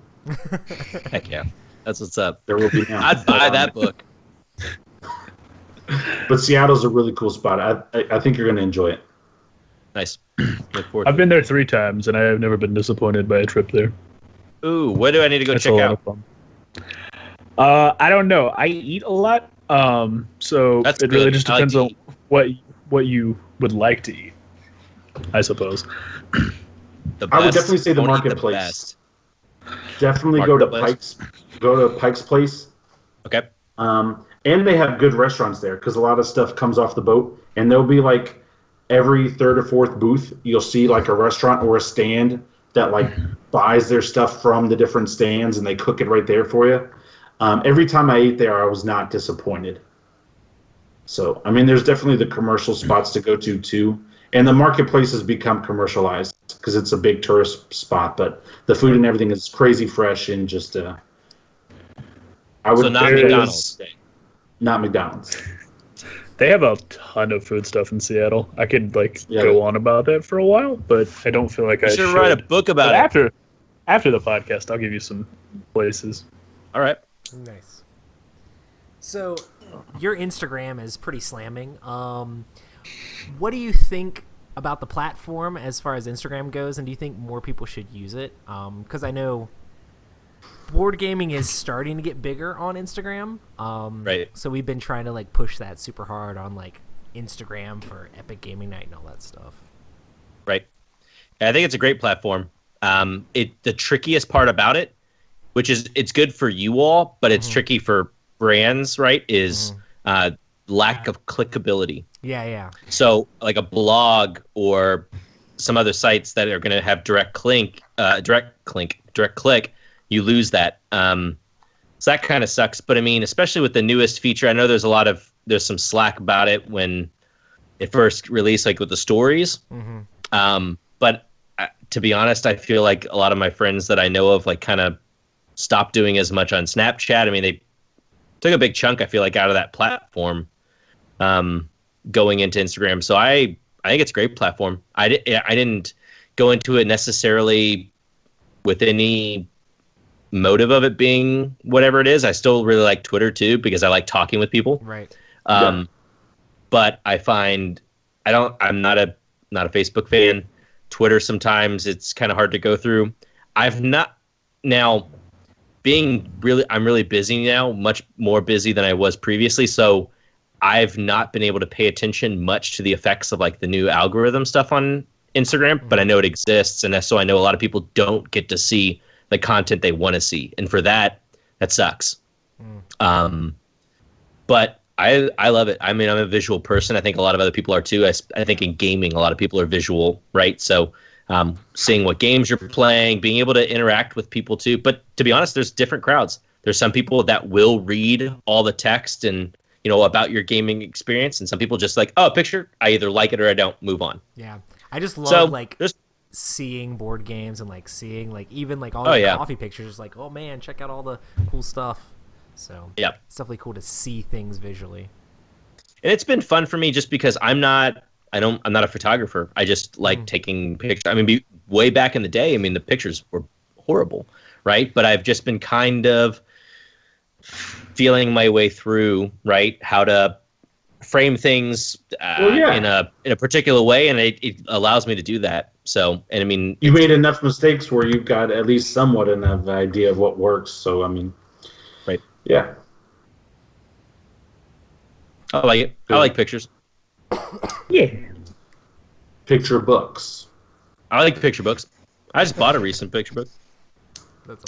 Heck yeah. That's what's up. There will be now. I'd buy that book. But Seattle's a really cool spot. I think you're going to enjoy it. Nice. Look forward I've to been there 3 times, and I have never been disappointed by a trip there. it. Ooh, what do I need to go It's check a lot out? of fun. I don't know. I eat a lot, so That's it really good. just I like depends to on what you would like to eat, I suppose. The I would best. definitely say the Don't eat marketplace. best. Definitely Marketplace? go to Pike's Place. Okay. And they have good restaurants there because a lot of stuff comes off the boat. And there'll be like every 3rd or 4th booth, you'll see like a restaurant or a stand that like buys their stuff from the different stands and they cook it right there for you. Every time I ate there, I was not disappointed. So, I mean, there's definitely the commercial spots to go to too. And the marketplace has become commercialized because it's a big tourist spot, but the food and everything is crazy fresh and just, I would So not there McDonald's. is- not McDonald's. They have a ton of food stuff in Seattle. I could Yeah. go on about that for a while, but I don't feel like I You should. should write a book But about it. after the podcast, I'll give you some places. All right. Nice. So, your Instagram is pretty slamming. What do you think about the platform as far as Instagram goes, and do you think more people should use it? Because I know board gaming is starting to get bigger on Instagram. Right. So we've been trying to like push that super hard on like Instagram for Epic Gaming Night and all that stuff. Right. I think it's a great platform. The trickiest part about it, which is it's good for you all, but it's tricky for brands, right, is lack of clickability. Yeah. So like a blog or some other sites that are going to have direct click, you lose that. So that kind of sucks. But I mean, especially with the newest feature, I know there's some slack about it when it first released, like with the stories. But to be honest, I feel like a lot of my friends that I know of like kind of stopped doing as much on Snapchat. I mean, they took a big chunk, I feel like, out of that platform going into Instagram. So I think it's a great platform. I didn't go into it necessarily with any motive of it being whatever it is. I still really like Twitter too because I like talking with people. Right. But I find I'm not a Facebook fan. Twitter sometimes it's kind of hard to go through. I'm really busy now, much more busy than I was previously. So I've not been able to pay attention much to the effects of like the new algorithm stuff on Instagram, but I know it exists. And so I know a lot of people don't get to see the content they want to see. And for that sucks. But I love it. I mean, I'm a visual person. I think a lot of other people are too. I think in gaming, a lot of people are visual, right? So seeing what games you're playing, being able to interact with people too. But to be honest, there's different crowds. There's some people that will read all the text and, about your gaming experience. And some people just like, oh, a picture, I either like it or I don't, move on. Yeah. I just love seeing board games and like seeing like even like all the coffee pictures. Like, oh man, check out all the cool stuff. So yeah, it's definitely cool to see things visually. And it's been fun for me just because I'm not a photographer. I just like taking pictures. I mean, way back in the day, I mean, the pictures were horrible, right? But I've just been kind of feeling my way through, right, how to frame things in a particular way, and it allows me to do that. So, and I mean, you made enough mistakes where you've got at least somewhat enough idea of what works. So, I mean, right. Yeah. I like it. I like pictures. Yeah. Picture books. I like picture books. I just bought a recent picture book. That's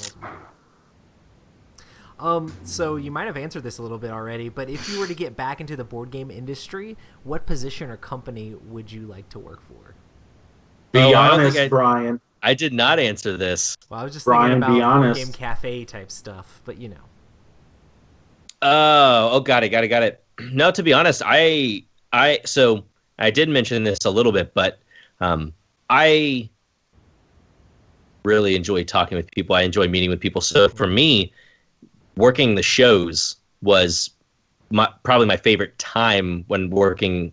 awesome. So you might have answered this a little bit already, but if you were to get back into the board game industry, what position or company would you like to work for? Be honest, Brian. I did not answer this. Well, I was just Brian, thinking be about board honest. game cafe type stuff, but Oh, got it. No, to be honest, so I did mention this a little bit, but I really enjoy talking with people. I enjoy meeting with people. So for me, working the shows was probably my favorite time when working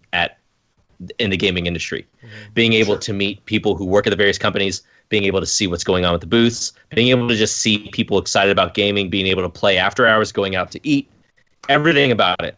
in the gaming industry. Being able to meet people who work at the various companies, being able to see what's going on with the booths, being able to just see people excited about gaming, being able to play after hours, going out to eat, everything about it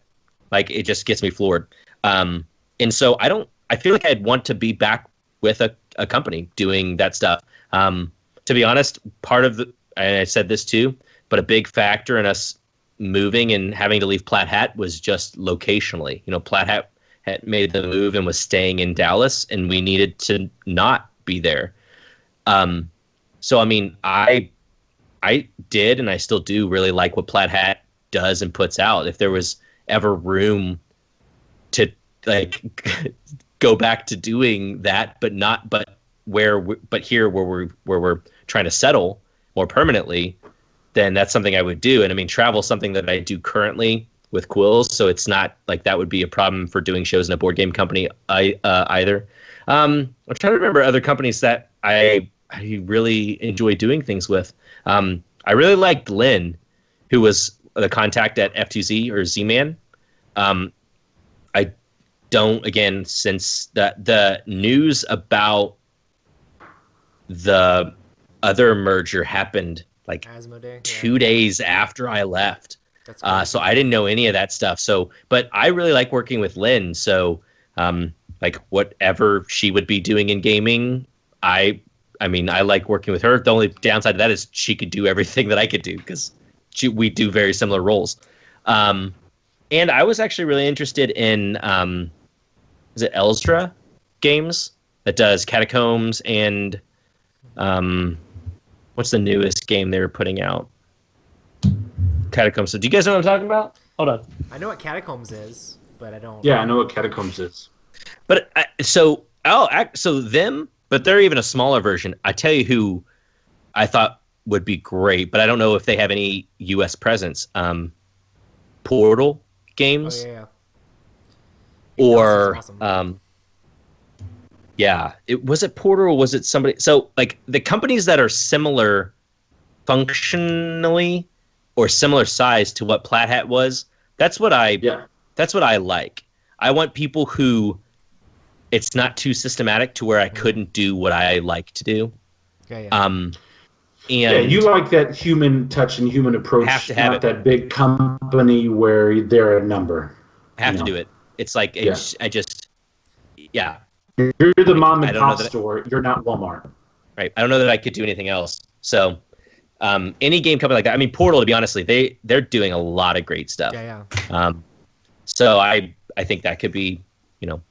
Like it just gets me floored. And so I feel like I'd want to be back with a company doing that stuff. To be honest, and I said this too, but a big factor in us moving and having to leave Plaid Hat was just locationally. Plaid Hat had made the move and was staying in Dallas, and we needed to not be there. So I mean, I did, and I still do really like what Plaid Hat does and puts out. If there was ever room to like go back to doing that, but here where we're trying to settle more permanently, then that's something I would do. And I mean, travel is something that I do currently with Quills, so it's not like that would be a problem for doing shows in a board game company either. I'm trying to remember other companies that I really enjoy doing things with. I really liked Lynn, who was the contact at F2Z or Z-Man. I don't, again, since the news about the other merger happened like Asmodee, 2 days after I left. That's So I didn't know any of that stuff. So, but I really like working with Lynn. So, like whatever she would be doing in gaming, I mean, I like working with her. The only downside to that is she could do everything that I could do because we do very similar roles. And I was actually really interested in, is it Elstra Games that does Catacombs and what's the newest game they were putting out? Catacombs. So do you guys know what I'm talking about? Hold on. I know what Catacombs is, but I don't. Yeah, I know what Catacombs is. But so them, but they're even a smaller version. I tell you who I thought would be great, but I don't know if they have any U.S. presence. Portal Games. Oh, yeah. Or Awesome. yeah, was it Porter or was it somebody? So like the companies that are similar functionally or similar size to what Plaid Hat was, that's what I like. I want people who it's not too systematic to where I couldn't do what I like to do. Okay, And you like that human touch and human approach, have to have not it. that big company where they're a number. have to do it. It's like Yeah. You're the mom and pop store. You're not Walmart. Right. I don't know that I could do anything else. So any game company like that. I mean, Portal, to be honestly, they're doing a lot of great stuff. Yeah. So I think that could be,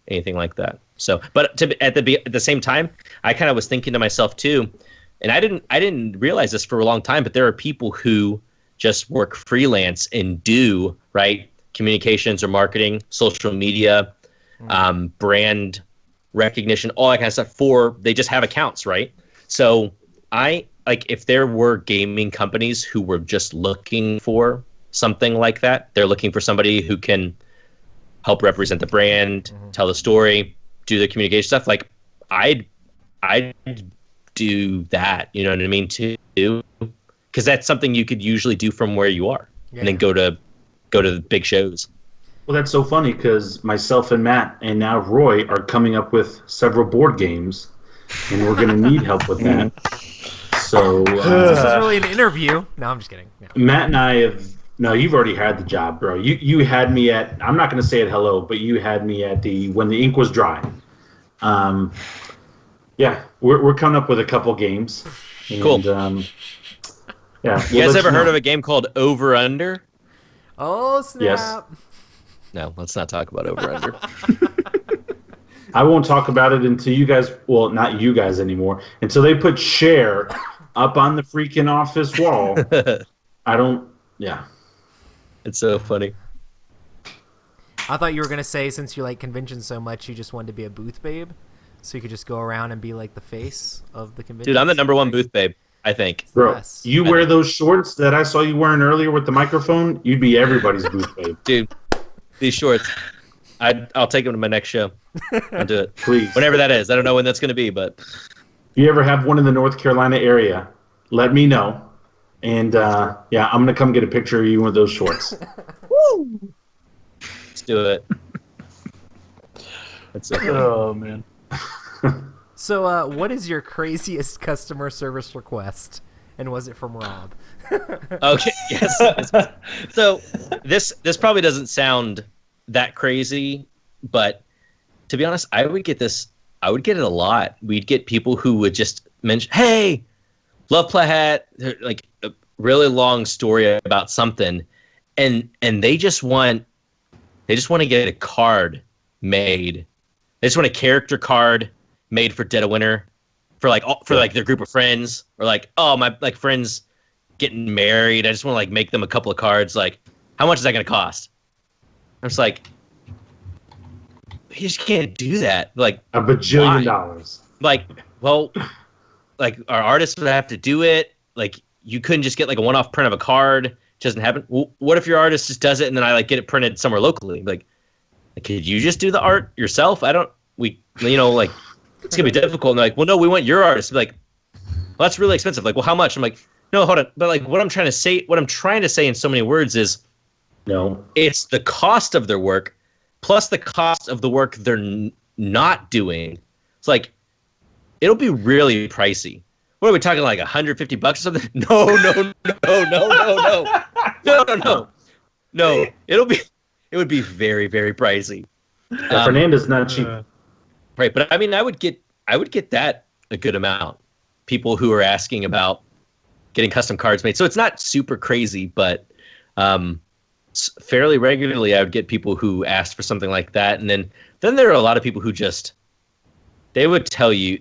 anything like that. So, but at the same time, I kind of was thinking to myself too, and I didn't realize this for a long time, but there are people who just work freelance and do communications or marketing, social media, brand recognition, all that kind of stuff. They just have accounts, right? So if there were gaming companies who were just looking for something like that, they're looking for somebody who can help represent the brand, tell the story, do the communication stuff. Like I'd do that, you know what I mean, too, because that's something you could usually do from where you are, and then go to the big shows. Well, that's so funny because myself and Matt and now Roy are coming up with several board games, and we're going to need help with that. So This is really an interview. No, I'm just kidding. No. Matt and I have. No, you've already had the job, bro. You had me at. I'm not going to say it hello, but you had me at when the ink was dry. Yeah, we're coming up with a couple games. And, cool. Yeah. You guys ever heard of a game called Over Under? Oh snap! Yes. No, let's not talk about Over Under. I won't talk about it until you guys. Well, not you guys anymore. Until they put share up on the freaking office wall. I don't. Yeah. It's so funny. I thought you were gonna say since you like conventions so much, you just wanted to be a booth babe, so you could just go around and be like the face of the convention. Dude, I'm the number one booth babe, I think. Bro, Yes. you wear those shorts that I saw you wearing earlier with the microphone, you'd be everybody's booth babe. Dude, these shorts, I'll take them to my next show. I'll do it. Please. Whenever that is. I don't know when that's going to be, but... If you ever have one in the North Carolina area, let me know. And, I'm going to come get a picture of you with those shorts. Woo! Let's do it. That's so funny. Oh man. So, what is your craziest customer service request, and was it from Rob? Okay, yes. So this probably doesn't sound that crazy, but to be honest, I would get it a lot. We'd get people who would just mention, "Hey, love Plaid Hat," like a really long story about something, and they just want to get a card made. They just want a character card made for Dead of Winter, for their group of friends, or like, oh, my like friends getting married. I just want to like make them a couple of cards. Like, how much is that going to cost? I'm just like, you just can't do that. Like $1 bajillion. Like, well, like our artists would have to do it. Like, you couldn't just get like a one-off print of a card. It doesn't happen. Well, what if your artist just does it and then I like get it printed somewhere locally? Like, could you just do the art yourself? Like, it's gonna be difficult. And they're like, well, no, we want your artist. Like, well, that's really expensive. Like, well, how much? I'm like, no, hold on. But like, what I'm trying to say in so many words is, no, it's the cost of their work plus the cost of the work they're not doing. It's like, it'll be really pricey. What are we talking, like $150 or something? No. It would be very, very pricey. Fernanda's not cheap. Right, but I mean, I would get that a good amount. People who are asking about getting custom cards made. So it's not super crazy, but fairly regularly I would get people who asked for something like that. And then there are a lot of people who just, they would tell you,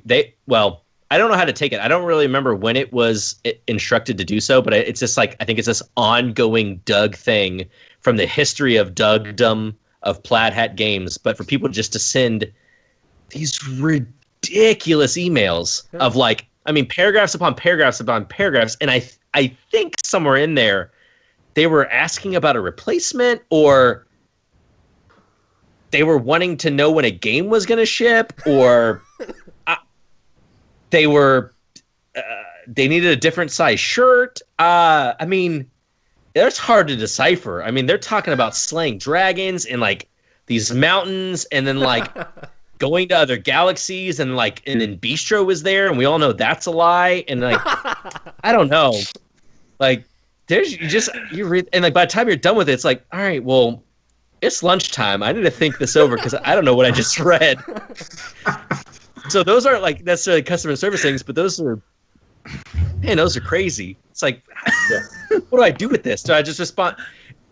I don't know how to take it. I don't really remember when it was instructed to do so, but it's just like, I think it's this ongoing Doug thing from the history of Dougdom of Plaid Hat games, but for people just to send these ridiculous emails of like, I mean, paragraphs upon paragraphs upon paragraphs. And I think somewhere in there, they were asking about a replacement, or they were wanting to know when a game was going to ship, or they needed a different size shirt. I mean, it's hard to decipher. I mean, they're talking about slaying dragons in like these mountains, and then like going to other galaxies, and then Bistro was there, and we all know that's a lie. And like, I don't know, like you read, and like by the time you're done with it, it's like, all right, well, it's lunchtime. I need to think this over because I don't know what I just read. So those aren't like necessarily customer service things, but those are crazy. It's like, what do I do with this? Do I just respond?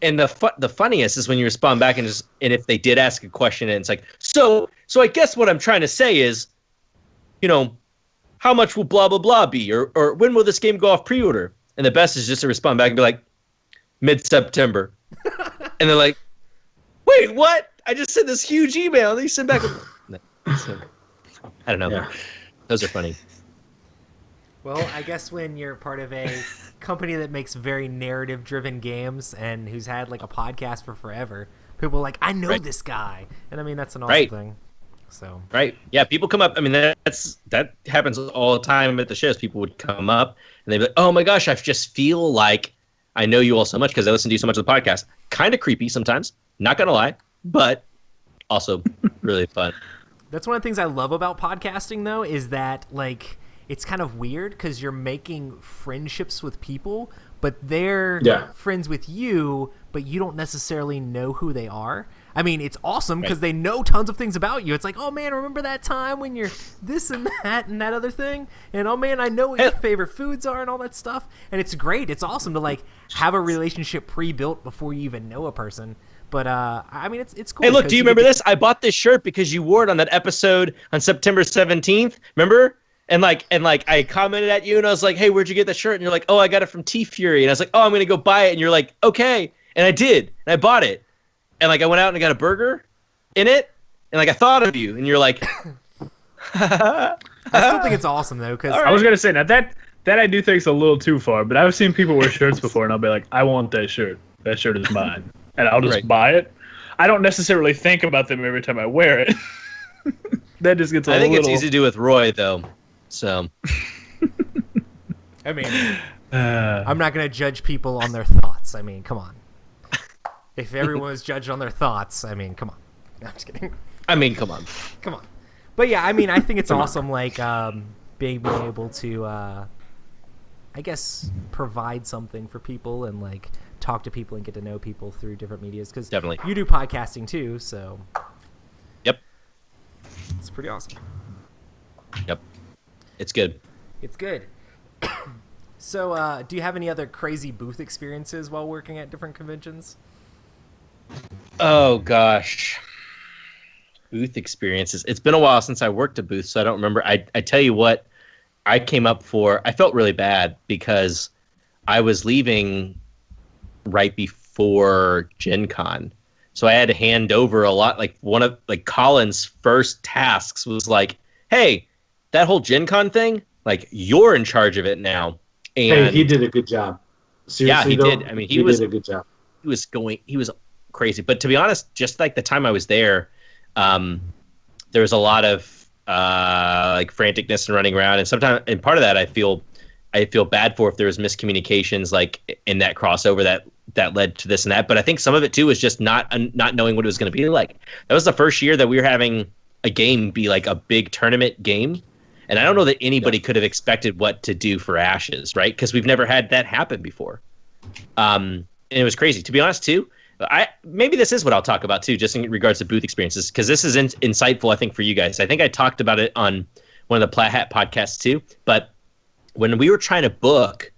And the funniest is when you respond back and if they did ask a question, and it's like, so I guess what I'm trying to say is, how much will blah blah blah be, or when will this game go off pre-order? And the best is just to respond back and be like, mid-September. And they're like, wait, what? I just sent this huge email. And they send back. I don't know. Yeah. Those are funny. Well, I guess when you're part of a company that makes very narrative-driven games and who's had like a podcast for forever, people are like, I know this guy. And I mean, that's an awesome thing. So right. Yeah, people come up. I mean, that happens all the time at the shows. People would come up and they'd be like, oh my gosh, I just feel like I know you all so much because I listen to you so much of the podcast. Kind of creepy sometimes, not going to lie, but also really fun. That's one of the things I love about podcasting, though, is that, like, it's kind of weird because you're making friendships with people, but they're friends with you, but you don't necessarily know who they are. I mean, it's awesome because they know tons of things about you. It's like, oh, man, remember that time when you're this and that other thing? And, oh, man, I know what your favorite foods are and all that stuff. And it's great. It's awesome to, like, have a relationship pre-built before you even know a person. But, I mean, it's cool. Hey, look, do you remember this? I bought this shirt because you wore it on that episode on September 17th. Remember? And I commented at you, and I was like, hey, where'd you get that shirt? And you're like, oh, I got it from T-Fury. And I was like, oh, I'm going to go buy it. And you're like, okay. And I did. And I bought it. And, like, I went out and I got a burger in it. And, like, I thought of you. And you're like... I still think it's awesome, though. Cause I was going to say, now that I do think is a little too far. But I've seen people wear shirts before, and I'll be like, I want that shirt. That shirt is mine. And I'll just buy it. I don't necessarily think about them every time I wear it. That just gets a little... I think it's easy to do with Roy, though. So... I mean, I'm not going to judge people on their thoughts. I mean, come on. If everyone was judged on their thoughts, I mean, come on. No, I'm just kidding. I mean, come on. Come on. But yeah, I mean, I think it's awesome, like, being able to, I guess, provide something for people and, like, talk to people and get to know people through different medias. Because Definitely. you do podcasting too, so Yep. it's pretty awesome. Yep. It's good. It's good. So, do you have any other crazy booth experiences while working at different conventions? Oh gosh, booth experiences. It's been a while since I worked a booth, so I don't remember. I tell you what, I came up for. I felt really bad because I was leaving right before Gen Con, so I had to hand over a lot. Like one of Colin's first tasks was like, "Hey, that whole Gen Con thing, like you're in charge of it now." And hey, he did a good job. Seriously, yeah, he did. I mean, he did a good job. He was crazy. But to be honest, just like the time I was there, there was a lot of like franticness and running around, and sometimes, and part of that I feel bad for if there was miscommunications like in that crossover that led to this and that. But I think some of it too was just not knowing what it was going to be like. That was the first year that we were having a game be like a big tournament game. And I don't know that anybody could have expected what to do for Ashes, right? Because we've never had that happen before. And it was crazy. To be honest, too, maybe this is what I'll talk about, too, just in regards to booth experiences, because this is insightful, I think, for you guys. I think I talked about it on one of the Plaid Hat podcasts, too. But when we were trying to book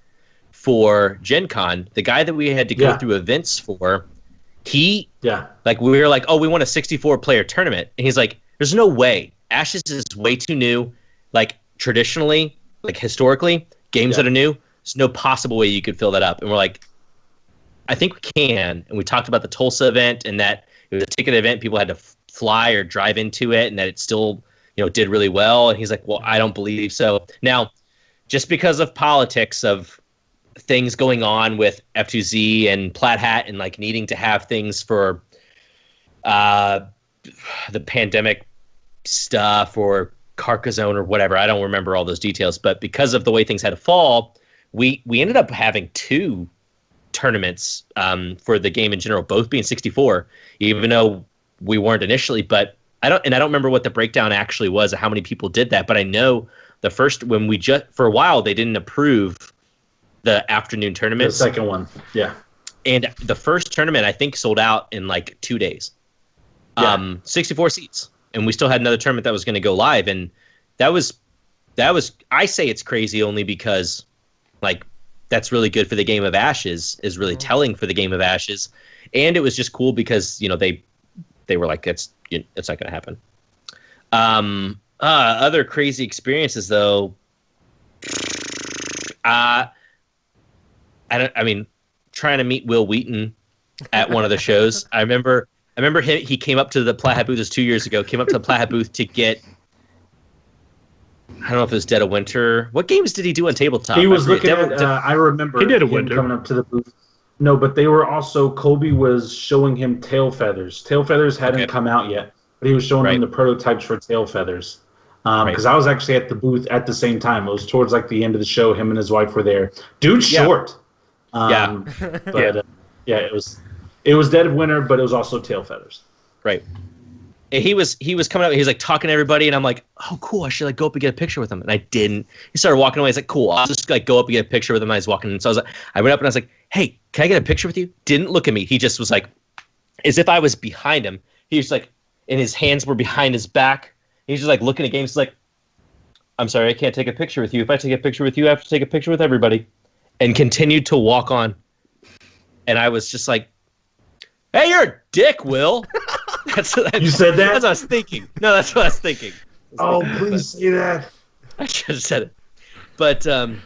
for Gen Con, the guy that we had to go through events for, we were like, oh, we want a 64-player tournament. And he's like, there's no way. Ashes is way too new. Like traditionally, like historically, games that are new, there's no possible way you could fill that up. And we're like, I think we can. And we talked about the Tulsa event and that it was a ticket event. People had to fly or drive into it and that it still, did really well. And he's like, well, I don't believe so. Now, just because of politics of things going on with F2Z and Plaid Hat and like needing to have things for the pandemic stuff or Carcassonne or whatever. I don't remember all those details, but because of the way things had to fall, we ended up having 2 tournaments for the game in general, both being 64, even though we weren't initially. But I don't remember what the breakdown actually was of how many people did that. But I know the first, when we just, for a while, they didn't approve the afternoon tournaments. The second one, yeah. And the first tournament, I think, sold out in like 2 days. 64 seats. And we still had another tournament that was going to go live, and that was. I say it's crazy only because, like, that's really good for the Game of Ashes. Is really telling for the Game of Ashes, and it was just cool because they were like it's not going to happen. Other crazy experiences though. I mean, trying to meet Will Wheaton at one of the shows. I remember he came up to the Plaid Hat booth. This 2 years ago. Came up to the Plaid Hat booth to get. I don't know if it was Dead of Winter. What games did he do on tabletop? He was looking at. I remember he did a him winter coming up to the booth. No, but they were also. Kobe was showing him Tail Feathers. Tail Feathers hadn't come out yet, but he was showing him the prototypes for Tail Feathers. Because I was actually at the booth at the same time. It was towards like the end of the show. Him and his wife were there. Dude's short. But it was Dead of Winter, but it was also Tail Feathers. Right. And he was coming up. He's like talking to everybody, and I'm like, oh, cool. I should like go up and get a picture with him. And I didn't. He started walking away. He's like, cool. I'll just like go up and get a picture with him. And I was walking, and so I went up and I was like, hey, can I get a picture with you? Didn't look at me. He just was like, as if I was behind him. He was like, and his hands were behind his back. He's just like looking at games. He's like, I'm sorry, I can't take a picture with you. If I take a picture with you, I have to take a picture with everybody. And continued to walk on. And I was just like, hey, you're a dick, Will. You said that? That's what I was thinking. No, that's what I was thinking. Please say that. I should have said it. But I'm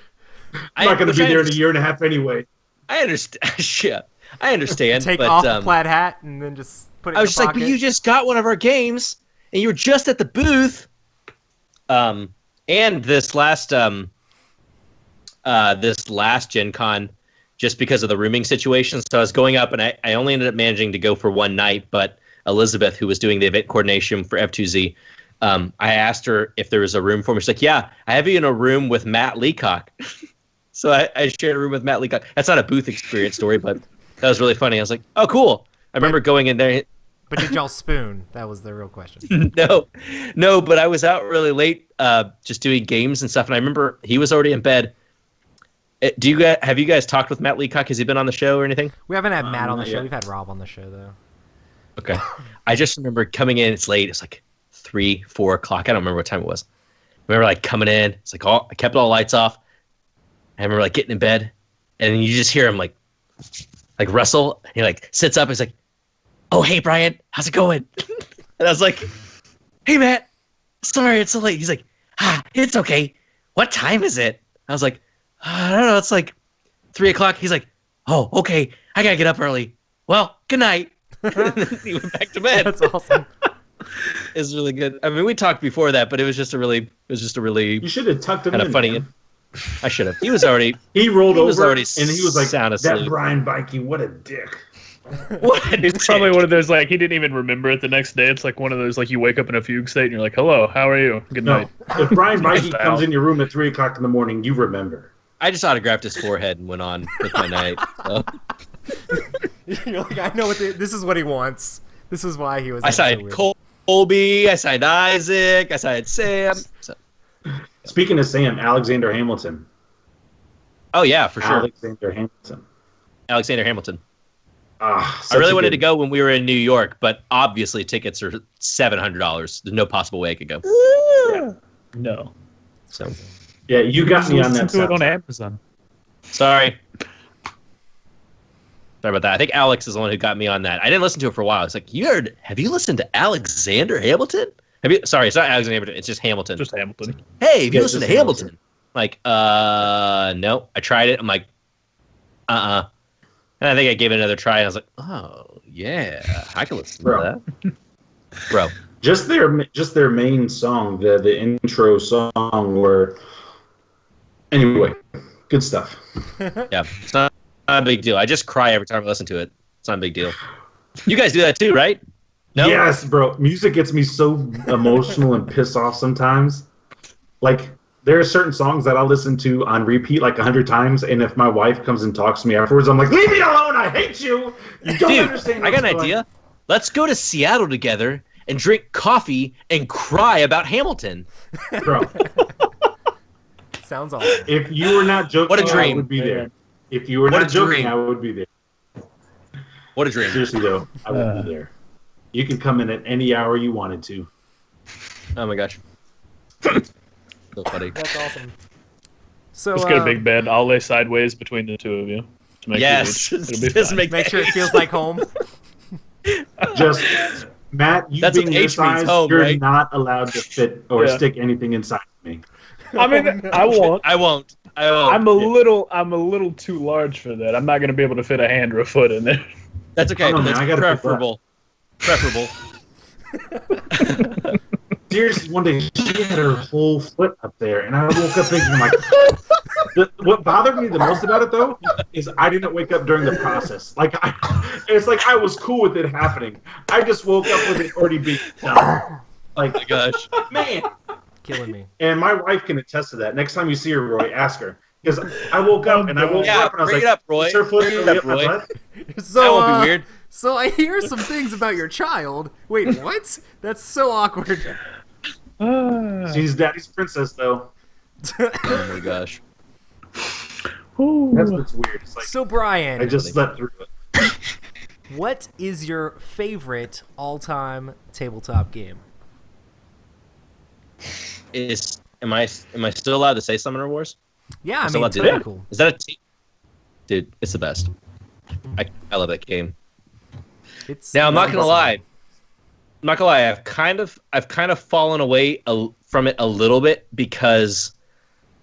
not going to be there in a year and a half anyway. I understand. I understand. Take but, off the plaid hat and then just put it in the pocket. I was just like, but you just got one of our games, and you were just at the booth. And this last Gen Con, just because of the rooming situation. So I was going up, and I only ended up managing to go for one night, but Elizabeth, who was doing the event coordination for F2Z, I asked her if there was a room for me. She's like, yeah, I have you in a room with Matt Leacock. So I shared a room with Matt Leacock. That's not a booth experience story, but that was really funny. I was like, oh, cool. I remember going in there. But did y'all spoon? That was the real question. No, but I was out really late just doing games and stuff, and I remember he was already in bed. Have you guys talked with Matt Leacock? Has he been on the show or anything? We haven't had Matt on the show. yet. We've had Rob on the show though. Okay. I just remember coming in. It's late. It's like 3, 4 o'clock. I don't remember what time it was. I remember like coming in. It's like I kept all the lights off. I remember like getting in bed, and you just hear him like rustle. And he like sits up. He's like, "Oh, hey Brian, how's it going?" And I was like, "Hey Matt, sorry it's so late." He's like, "It's okay. What time is it?" I was like, "I don't know. It's like 3 o'clock." He's like, "Oh, okay. I gotta get up early. Well, good night." And then he went back to bed. That's awesome. It's really good. I mean, we talked before that, but it was just a really You should have tucked him kind in. of funny. Man. I should have. He was already. He rolled over already and he was like, sound "That asleep." Brian Beyke, what a dick." He's probably one of those like he didn't even remember it the next day. It's like one of those like you wake up in a fugue state and you're like, "Hello, how are you? Good night." If Brian Beyke comes in your room at 3 o'clock in the morning, you remember. I just autographed his forehead and went on with my night. So. You're like, I know this is what he wants. This is why he was. I signed Colby. I signed Isaac. I signed Sam. So. Speaking of Sam, Alexander Hamilton. Oh yeah, for sure. Alexander Hamilton. I really wanted to go when we were in New York, but obviously tickets are $700. There's no possible way I could go. Yeah. No. So. Yeah, you got me on that. To it on Amazon. Sorry about that. I think Alex is the one who got me on that. I didn't listen to it for a while. It's like, have you listened to Alexander Hamilton? Sorry, it's not Alexander Hamilton. It's just Hamilton. Just Hamilton. Hey, have you listened to Hamilton? Like, no. I tried it. I'm like, And I think I gave it another try, and I was like, oh, yeah, I can listen to that. Bro. Just their main song, the intro song where... Anyway, good stuff. Yeah, it's not a big deal. I just cry every time I listen to it. It's not a big deal. You guys do that too, right? No? Yes, bro. Music gets me so emotional and pissed off sometimes. Like, there are certain songs that I'll listen to on repeat like 100 times, and if my wife comes and talks to me afterwards, I'm like, "Leave me alone! I hate you! You don't understand." I got an idea. Let's go to Seattle together and drink coffee and cry about Hamilton. Bro. Sounds awesome. If you were not joking, what a dream. I would be there. If you were not joking, I would be there. What a dream. Seriously, though, I would be there. You can come in at any hour you wanted to. Oh, my gosh. So funny. That's awesome. So just get a big bed. I'll lay sideways between the two of you. To make make sure it feels like home. Just Matt, you That's being your size, home, you're right? not allowed to fit or stick anything inside of me. I mean, I won't. I won't. I'm a little too large for that. I'm not going to be able to fit a hand or a foot in there. That's okay. Oh, That's man, preferable. Seriously, one day she had her whole foot up there, and I woke up thinking, like, what bothered me the most about it, though, is I didn't wake up during the process. Like, it's like I was cool with it happening. I just woke up with it already being done. Like, Oh my gosh. man. Killing me. And my wife can attest to that. Next time you see her, Roy, ask her. Because I woke up and I was bring like, it up, Roy. "Is her foot Bring it really up, up my Roy." butt?" So, That won't be weird. So I hear some things about your child. Wait, what? That's so awkward. She's daddy's princess, though. Oh my gosh. That's what's weird. It's like, So Brian, I just slept through it. what is your favorite all-time tabletop game? Am I still allowed to say Summoner Wars? Yeah, I Still mean, allowed it's to do really that? cool. Is that a dude? It's the best. I love that game. Now I'm not gonna lie. I've kind of fallen away from it a little bit because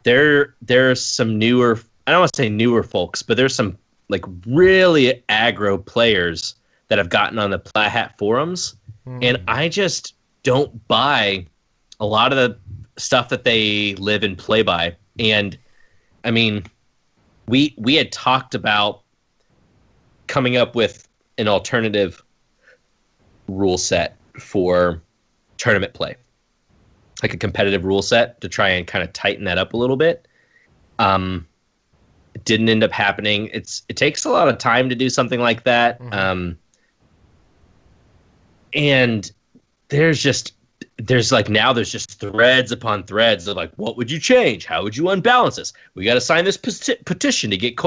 there's some newer. I don't want to say newer folks, but there's some like really aggro players that have gotten on the Plaid Hat forums, and I just don't buy a lot of the stuff that they live and play by. And I mean, we had talked about coming up with an alternative rule set for tournament play, like a competitive rule set to try and kind of tighten that up a little bit. It didn't end up happening. It takes a lot of time to do something like that. And there's just there's like now there's just threads upon threads of like, what would you change? How would you unbalance this? We got to sign this petition to get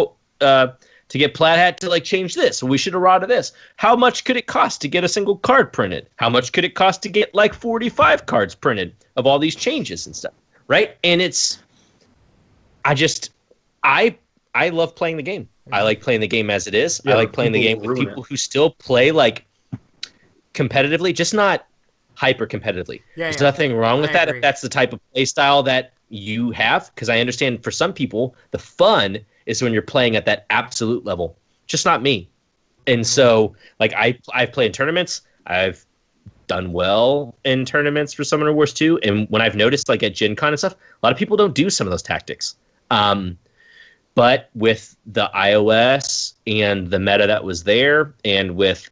Plaid Hat to like change this. We should have rotted this. How much could it cost to get a single card printed? How much could it cost to get like 45 cards printed of all these changes and stuff? Right? And I love playing the game. I like playing the game as it is. Yeah, I like playing the game with people who still play like competitively, just not hyper competitively. There's nothing wrong with that if that's the type of play style that you have, because I understand for some people the fun is when you're playing at that absolute level. Just not me. And so like I've played in tournaments. I've done well in tournaments for Summoner Wars 2, and when I've noticed like at Gen Con and stuff, a lot of people don't do some of those tactics. But with the iOS and the meta that was there, and with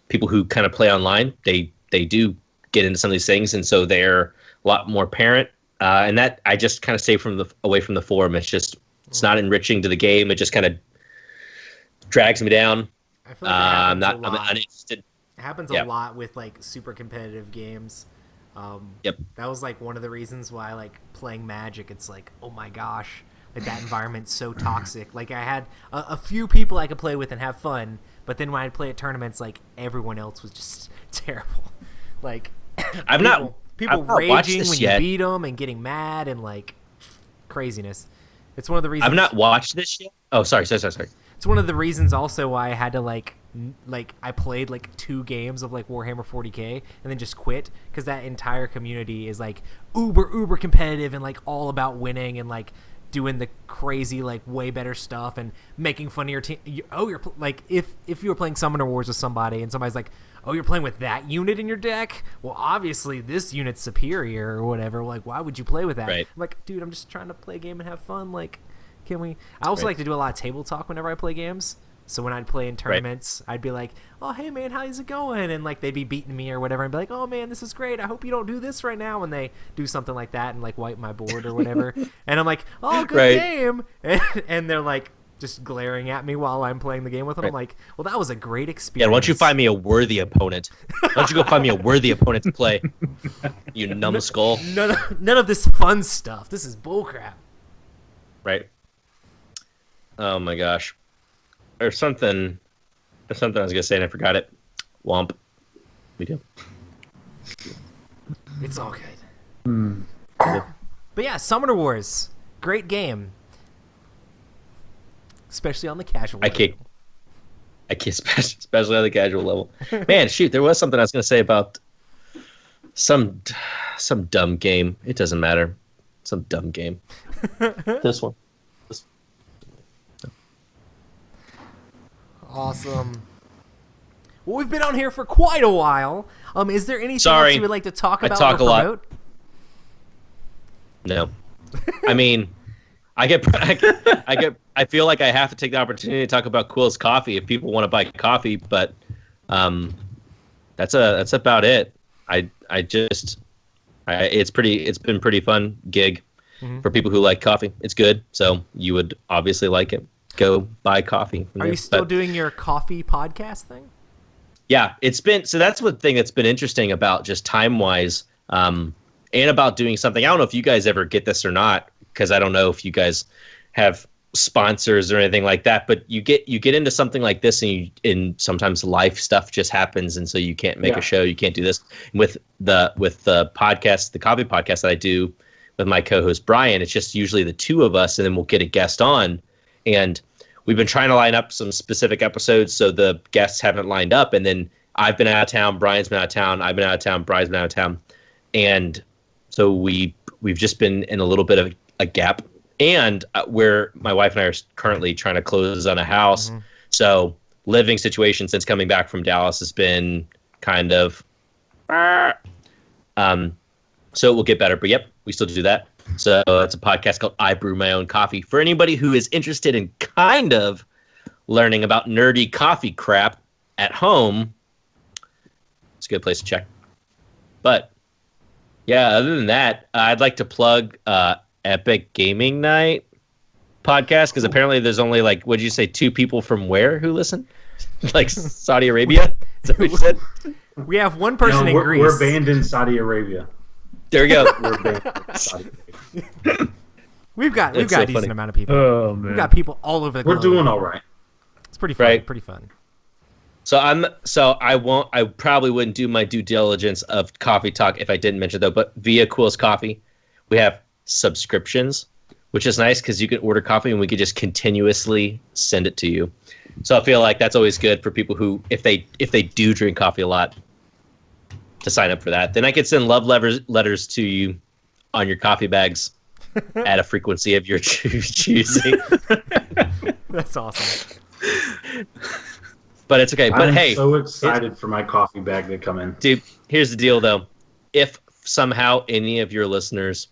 people who kind of play online, they do get into some of these things, and so they're a lot more apparent. And that I just kind of stay away from the forum. It's not enriching to the game. It just kind of drags me down. I feel like I'm uninterested. It happens a lot with like super competitive games. That was like one of the reasons why I like playing Magic. It's like, oh my gosh, like that environment's so toxic. Like I had a few people I could play with and have fun, but then when I'd play at tournaments, like everyone else was just terrible. Like people raging when you beat them and getting mad and like craziness. It's one of the reasons I've not watched this yet. Oh, sorry. It's one of the reasons also why I had to like I played like 2 games of like Warhammer 40K and then just quit, because that entire community is like uber competitive and like all about winning and like doing the crazy like way better stuff and making fun of your team. You're like if you were playing Summoner Wars with somebody and somebody's like, oh, you're playing with that unit in your deck? Well, obviously this unit's superior or whatever. Like, why would you play with that? Right. I'm like, dude, I'm just trying to play a game and have fun. Like, can we? I also like to do a lot of table talk whenever I play games. So when I'd play in tournaments, I'd be like, oh, hey, man, how's it going? And, like, they'd be beating me or whatever. And be like, oh, man, this is great. I hope you don't do this right now. And they do something like that and, like, wipe my board or whatever. And I'm like, oh, good game. And they're, like, just glaring at me while I'm playing the game with them. I'm like, well, that was a great experience. Yeah, why don't you find me a worthy opponent? Why don't you go find me a worthy opponent to play, you numbskull? None of this fun stuff. This is bullcrap. Right. Oh, my gosh. There's something I was going to say and I forgot it. Womp. We do. It's all good. But yeah, Summoner Wars. Great game. Especially on the casual level. Especially on the casual level. Man, shoot, there was something I was going to say about some dumb game. It doesn't matter. Some dumb game. This one. Awesome. Well, we've been on here for quite a while. Is there anything else you would like to talk about or promote? No. I mean, I feel like I have to take the opportunity to talk about Quill's coffee if people want to buy coffee, but that's about it. It's been pretty fun gig for people who like coffee. It's good, so you would obviously like it. Go buy coffee. Are you still doing your coffee podcast thing? Yeah, that's one thing that's been interesting about just time-wise, and about doing something. I don't know if you guys ever get this or not, because I don't know if you guys have sponsors or anything like that, but you get into something like this and sometimes life stuff just happens, and so you can't make a show, you can't do this. With the podcast, the coffee podcast that I do with my co-host Brian, it's just usually the two of us, and then we'll get a guest on. And we've been trying to line up some specific episodes, so the guests haven't lined up. And then I've been out of town, Brian's been out of town, I've been out of town, Brian's been out of town. And so we've just been in a little bit of a gap. And where my wife and I are currently trying to close on a house. So living situation since coming back from Dallas has been kind of... so it will get better. But yep, we still do that. So it's a podcast called I Brew My Own Coffee. For anybody who is interested in kind of learning about nerdy coffee crap at home, it's a good place to check. But yeah, other than that, I'd like to plug Epic Gaming Night podcast, because apparently there's only like, what'd you say, 2 people from where who listen? Like Saudi Arabia? Is that what you said? We have one person in Greece. We're banned in Saudi Arabia. There we go. We're banned in Saudi Arabia. We've got a decent amount of people. Oh man, We've got people all over the globe. We're doing all right. It's pretty fun. Right. Pretty fun. So I probably wouldn't do my due diligence of Coffee Talk if I didn't mention though, but via Cool's Coffee, we have subscriptions, which is nice because you can order coffee and we could just continuously send it to you. So I feel like that's always good for people who, if they do drink coffee a lot, to sign up for that. Then I could send love letters to you on your coffee bags at a frequency of your choosing. That's awesome. But it's okay. But hey, I'm so excited for my coffee bag to come in. Dude, here's the deal though. If somehow any of your listeners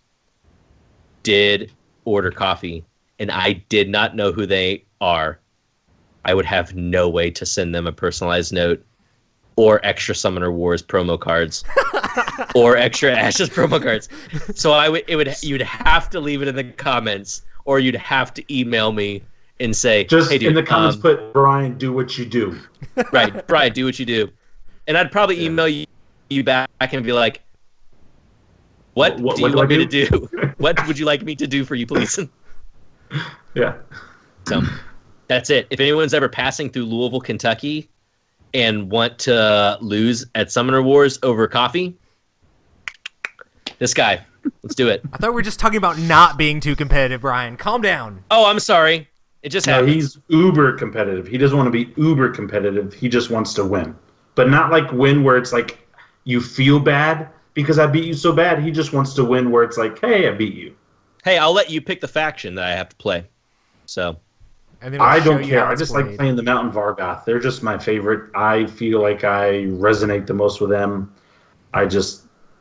did order coffee and I did not know who they are, I would have no way to send them a personalized note or extra Summoner Wars promo cards or extra Ashes promo cards. So you'd have to leave it in the comments or you'd have to email me and say, just hey, dude, in the comments, put Brian, do what you do. Right, Brian, do what you do. And I'd probably email you back and be like, what do you want me to do? What would you like me to do for you, please? Yeah. So that's it. If anyone's ever passing through Louisville, Kentucky and want to lose at Summoner Wars over coffee, this guy, let's do it. I thought we were just talking about not being too competitive, Brian. Calm down. Oh, I'm sorry. It just happened. He's uber competitive. He doesn't want to be uber competitive. He just wants to win. But not like win where it's like you feel bad because I beat you so bad. He just wants to win where it's like, hey, I beat you. Hey, I'll let you pick the faction that I have to play. So And then I we'll show don't you care. how I it's just played. like playing the Mountain Vargoth. They're just my favorite. I feel like I resonate the most with them.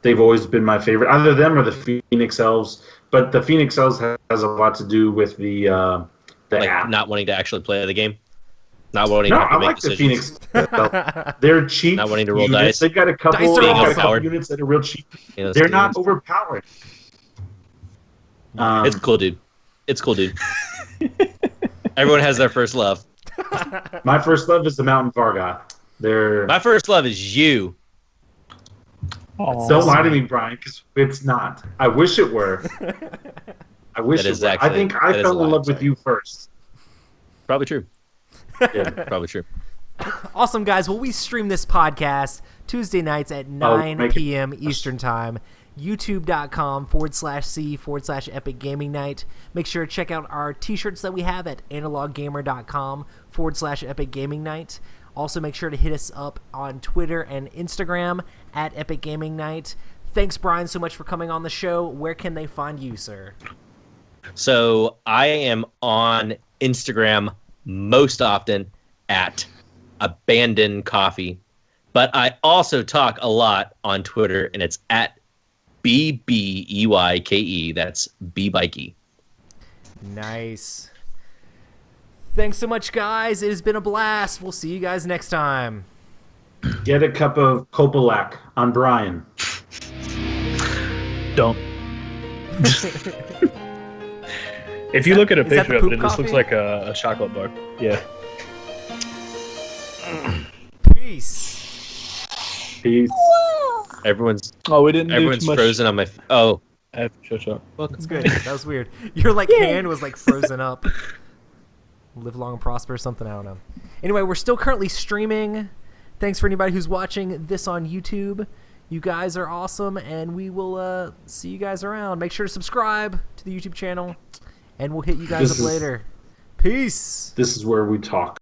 They've always been my favorite. Either them or the Phoenix Elves. But the Phoenix Elves has a lot to do with the app. not wanting to actually play the game. Not wanting No, to have to I make like the decisions. Phoenix. They're cheap. Not wanting to roll units. dice. They've got a couple, Dice are they've got a awesome. couple units that are real cheap. Yeah, They're not overpowered. It's cool, dude. It's cool, dude. Everyone has their first love. My first love is the Mountain Vargoth. My first love is you. Don't lie to me, Brian, because it's not. I wish it were. I wish That it is were. actually- I think I that is fell a in lie, love with sorry. you first. Probably true. Yeah. Probably true. Awesome, guys. Well, we stream this podcast Tuesday nights at 9 make it- p.m. Eastern Time. YouTube.com/C/Epic Gaming Night. Make sure to check out our t-shirts that we have at analoggamer.com/Epic Gaming Night. Also, make sure to hit us up on Twitter and Instagram at Epic Gaming Night. Thanks, Brian, so much for coming on the show. Where can they find you, sir? So I am on Instagram most often at Abandon Coffee, but I also talk a lot on Twitter, and it's at BBEYKE. That's Beyke. Nice. Thanks so much, guys. It has been a blast. We'll see you guys next time. Get a cup of Kopi Luwak on Brian. Don't. If you look at a Is that picture the of it, poop this looks coffee? like a chocolate bar. Yeah. Peace. Peace. Everyone's Oh, we didn't do too much. frozen on my. Oh, I have to shut up. That's good. That was weird. Your hand was like frozen up. Live long and prosper, something, I don't know. Anyway, we're still currently streaming. Thanks for anybody who's watching this on YouTube. You guys are awesome, and we will see you guys around. Make sure to subscribe to the YouTube channel, and we'll hit you guys up later. Peace. This is where we talk.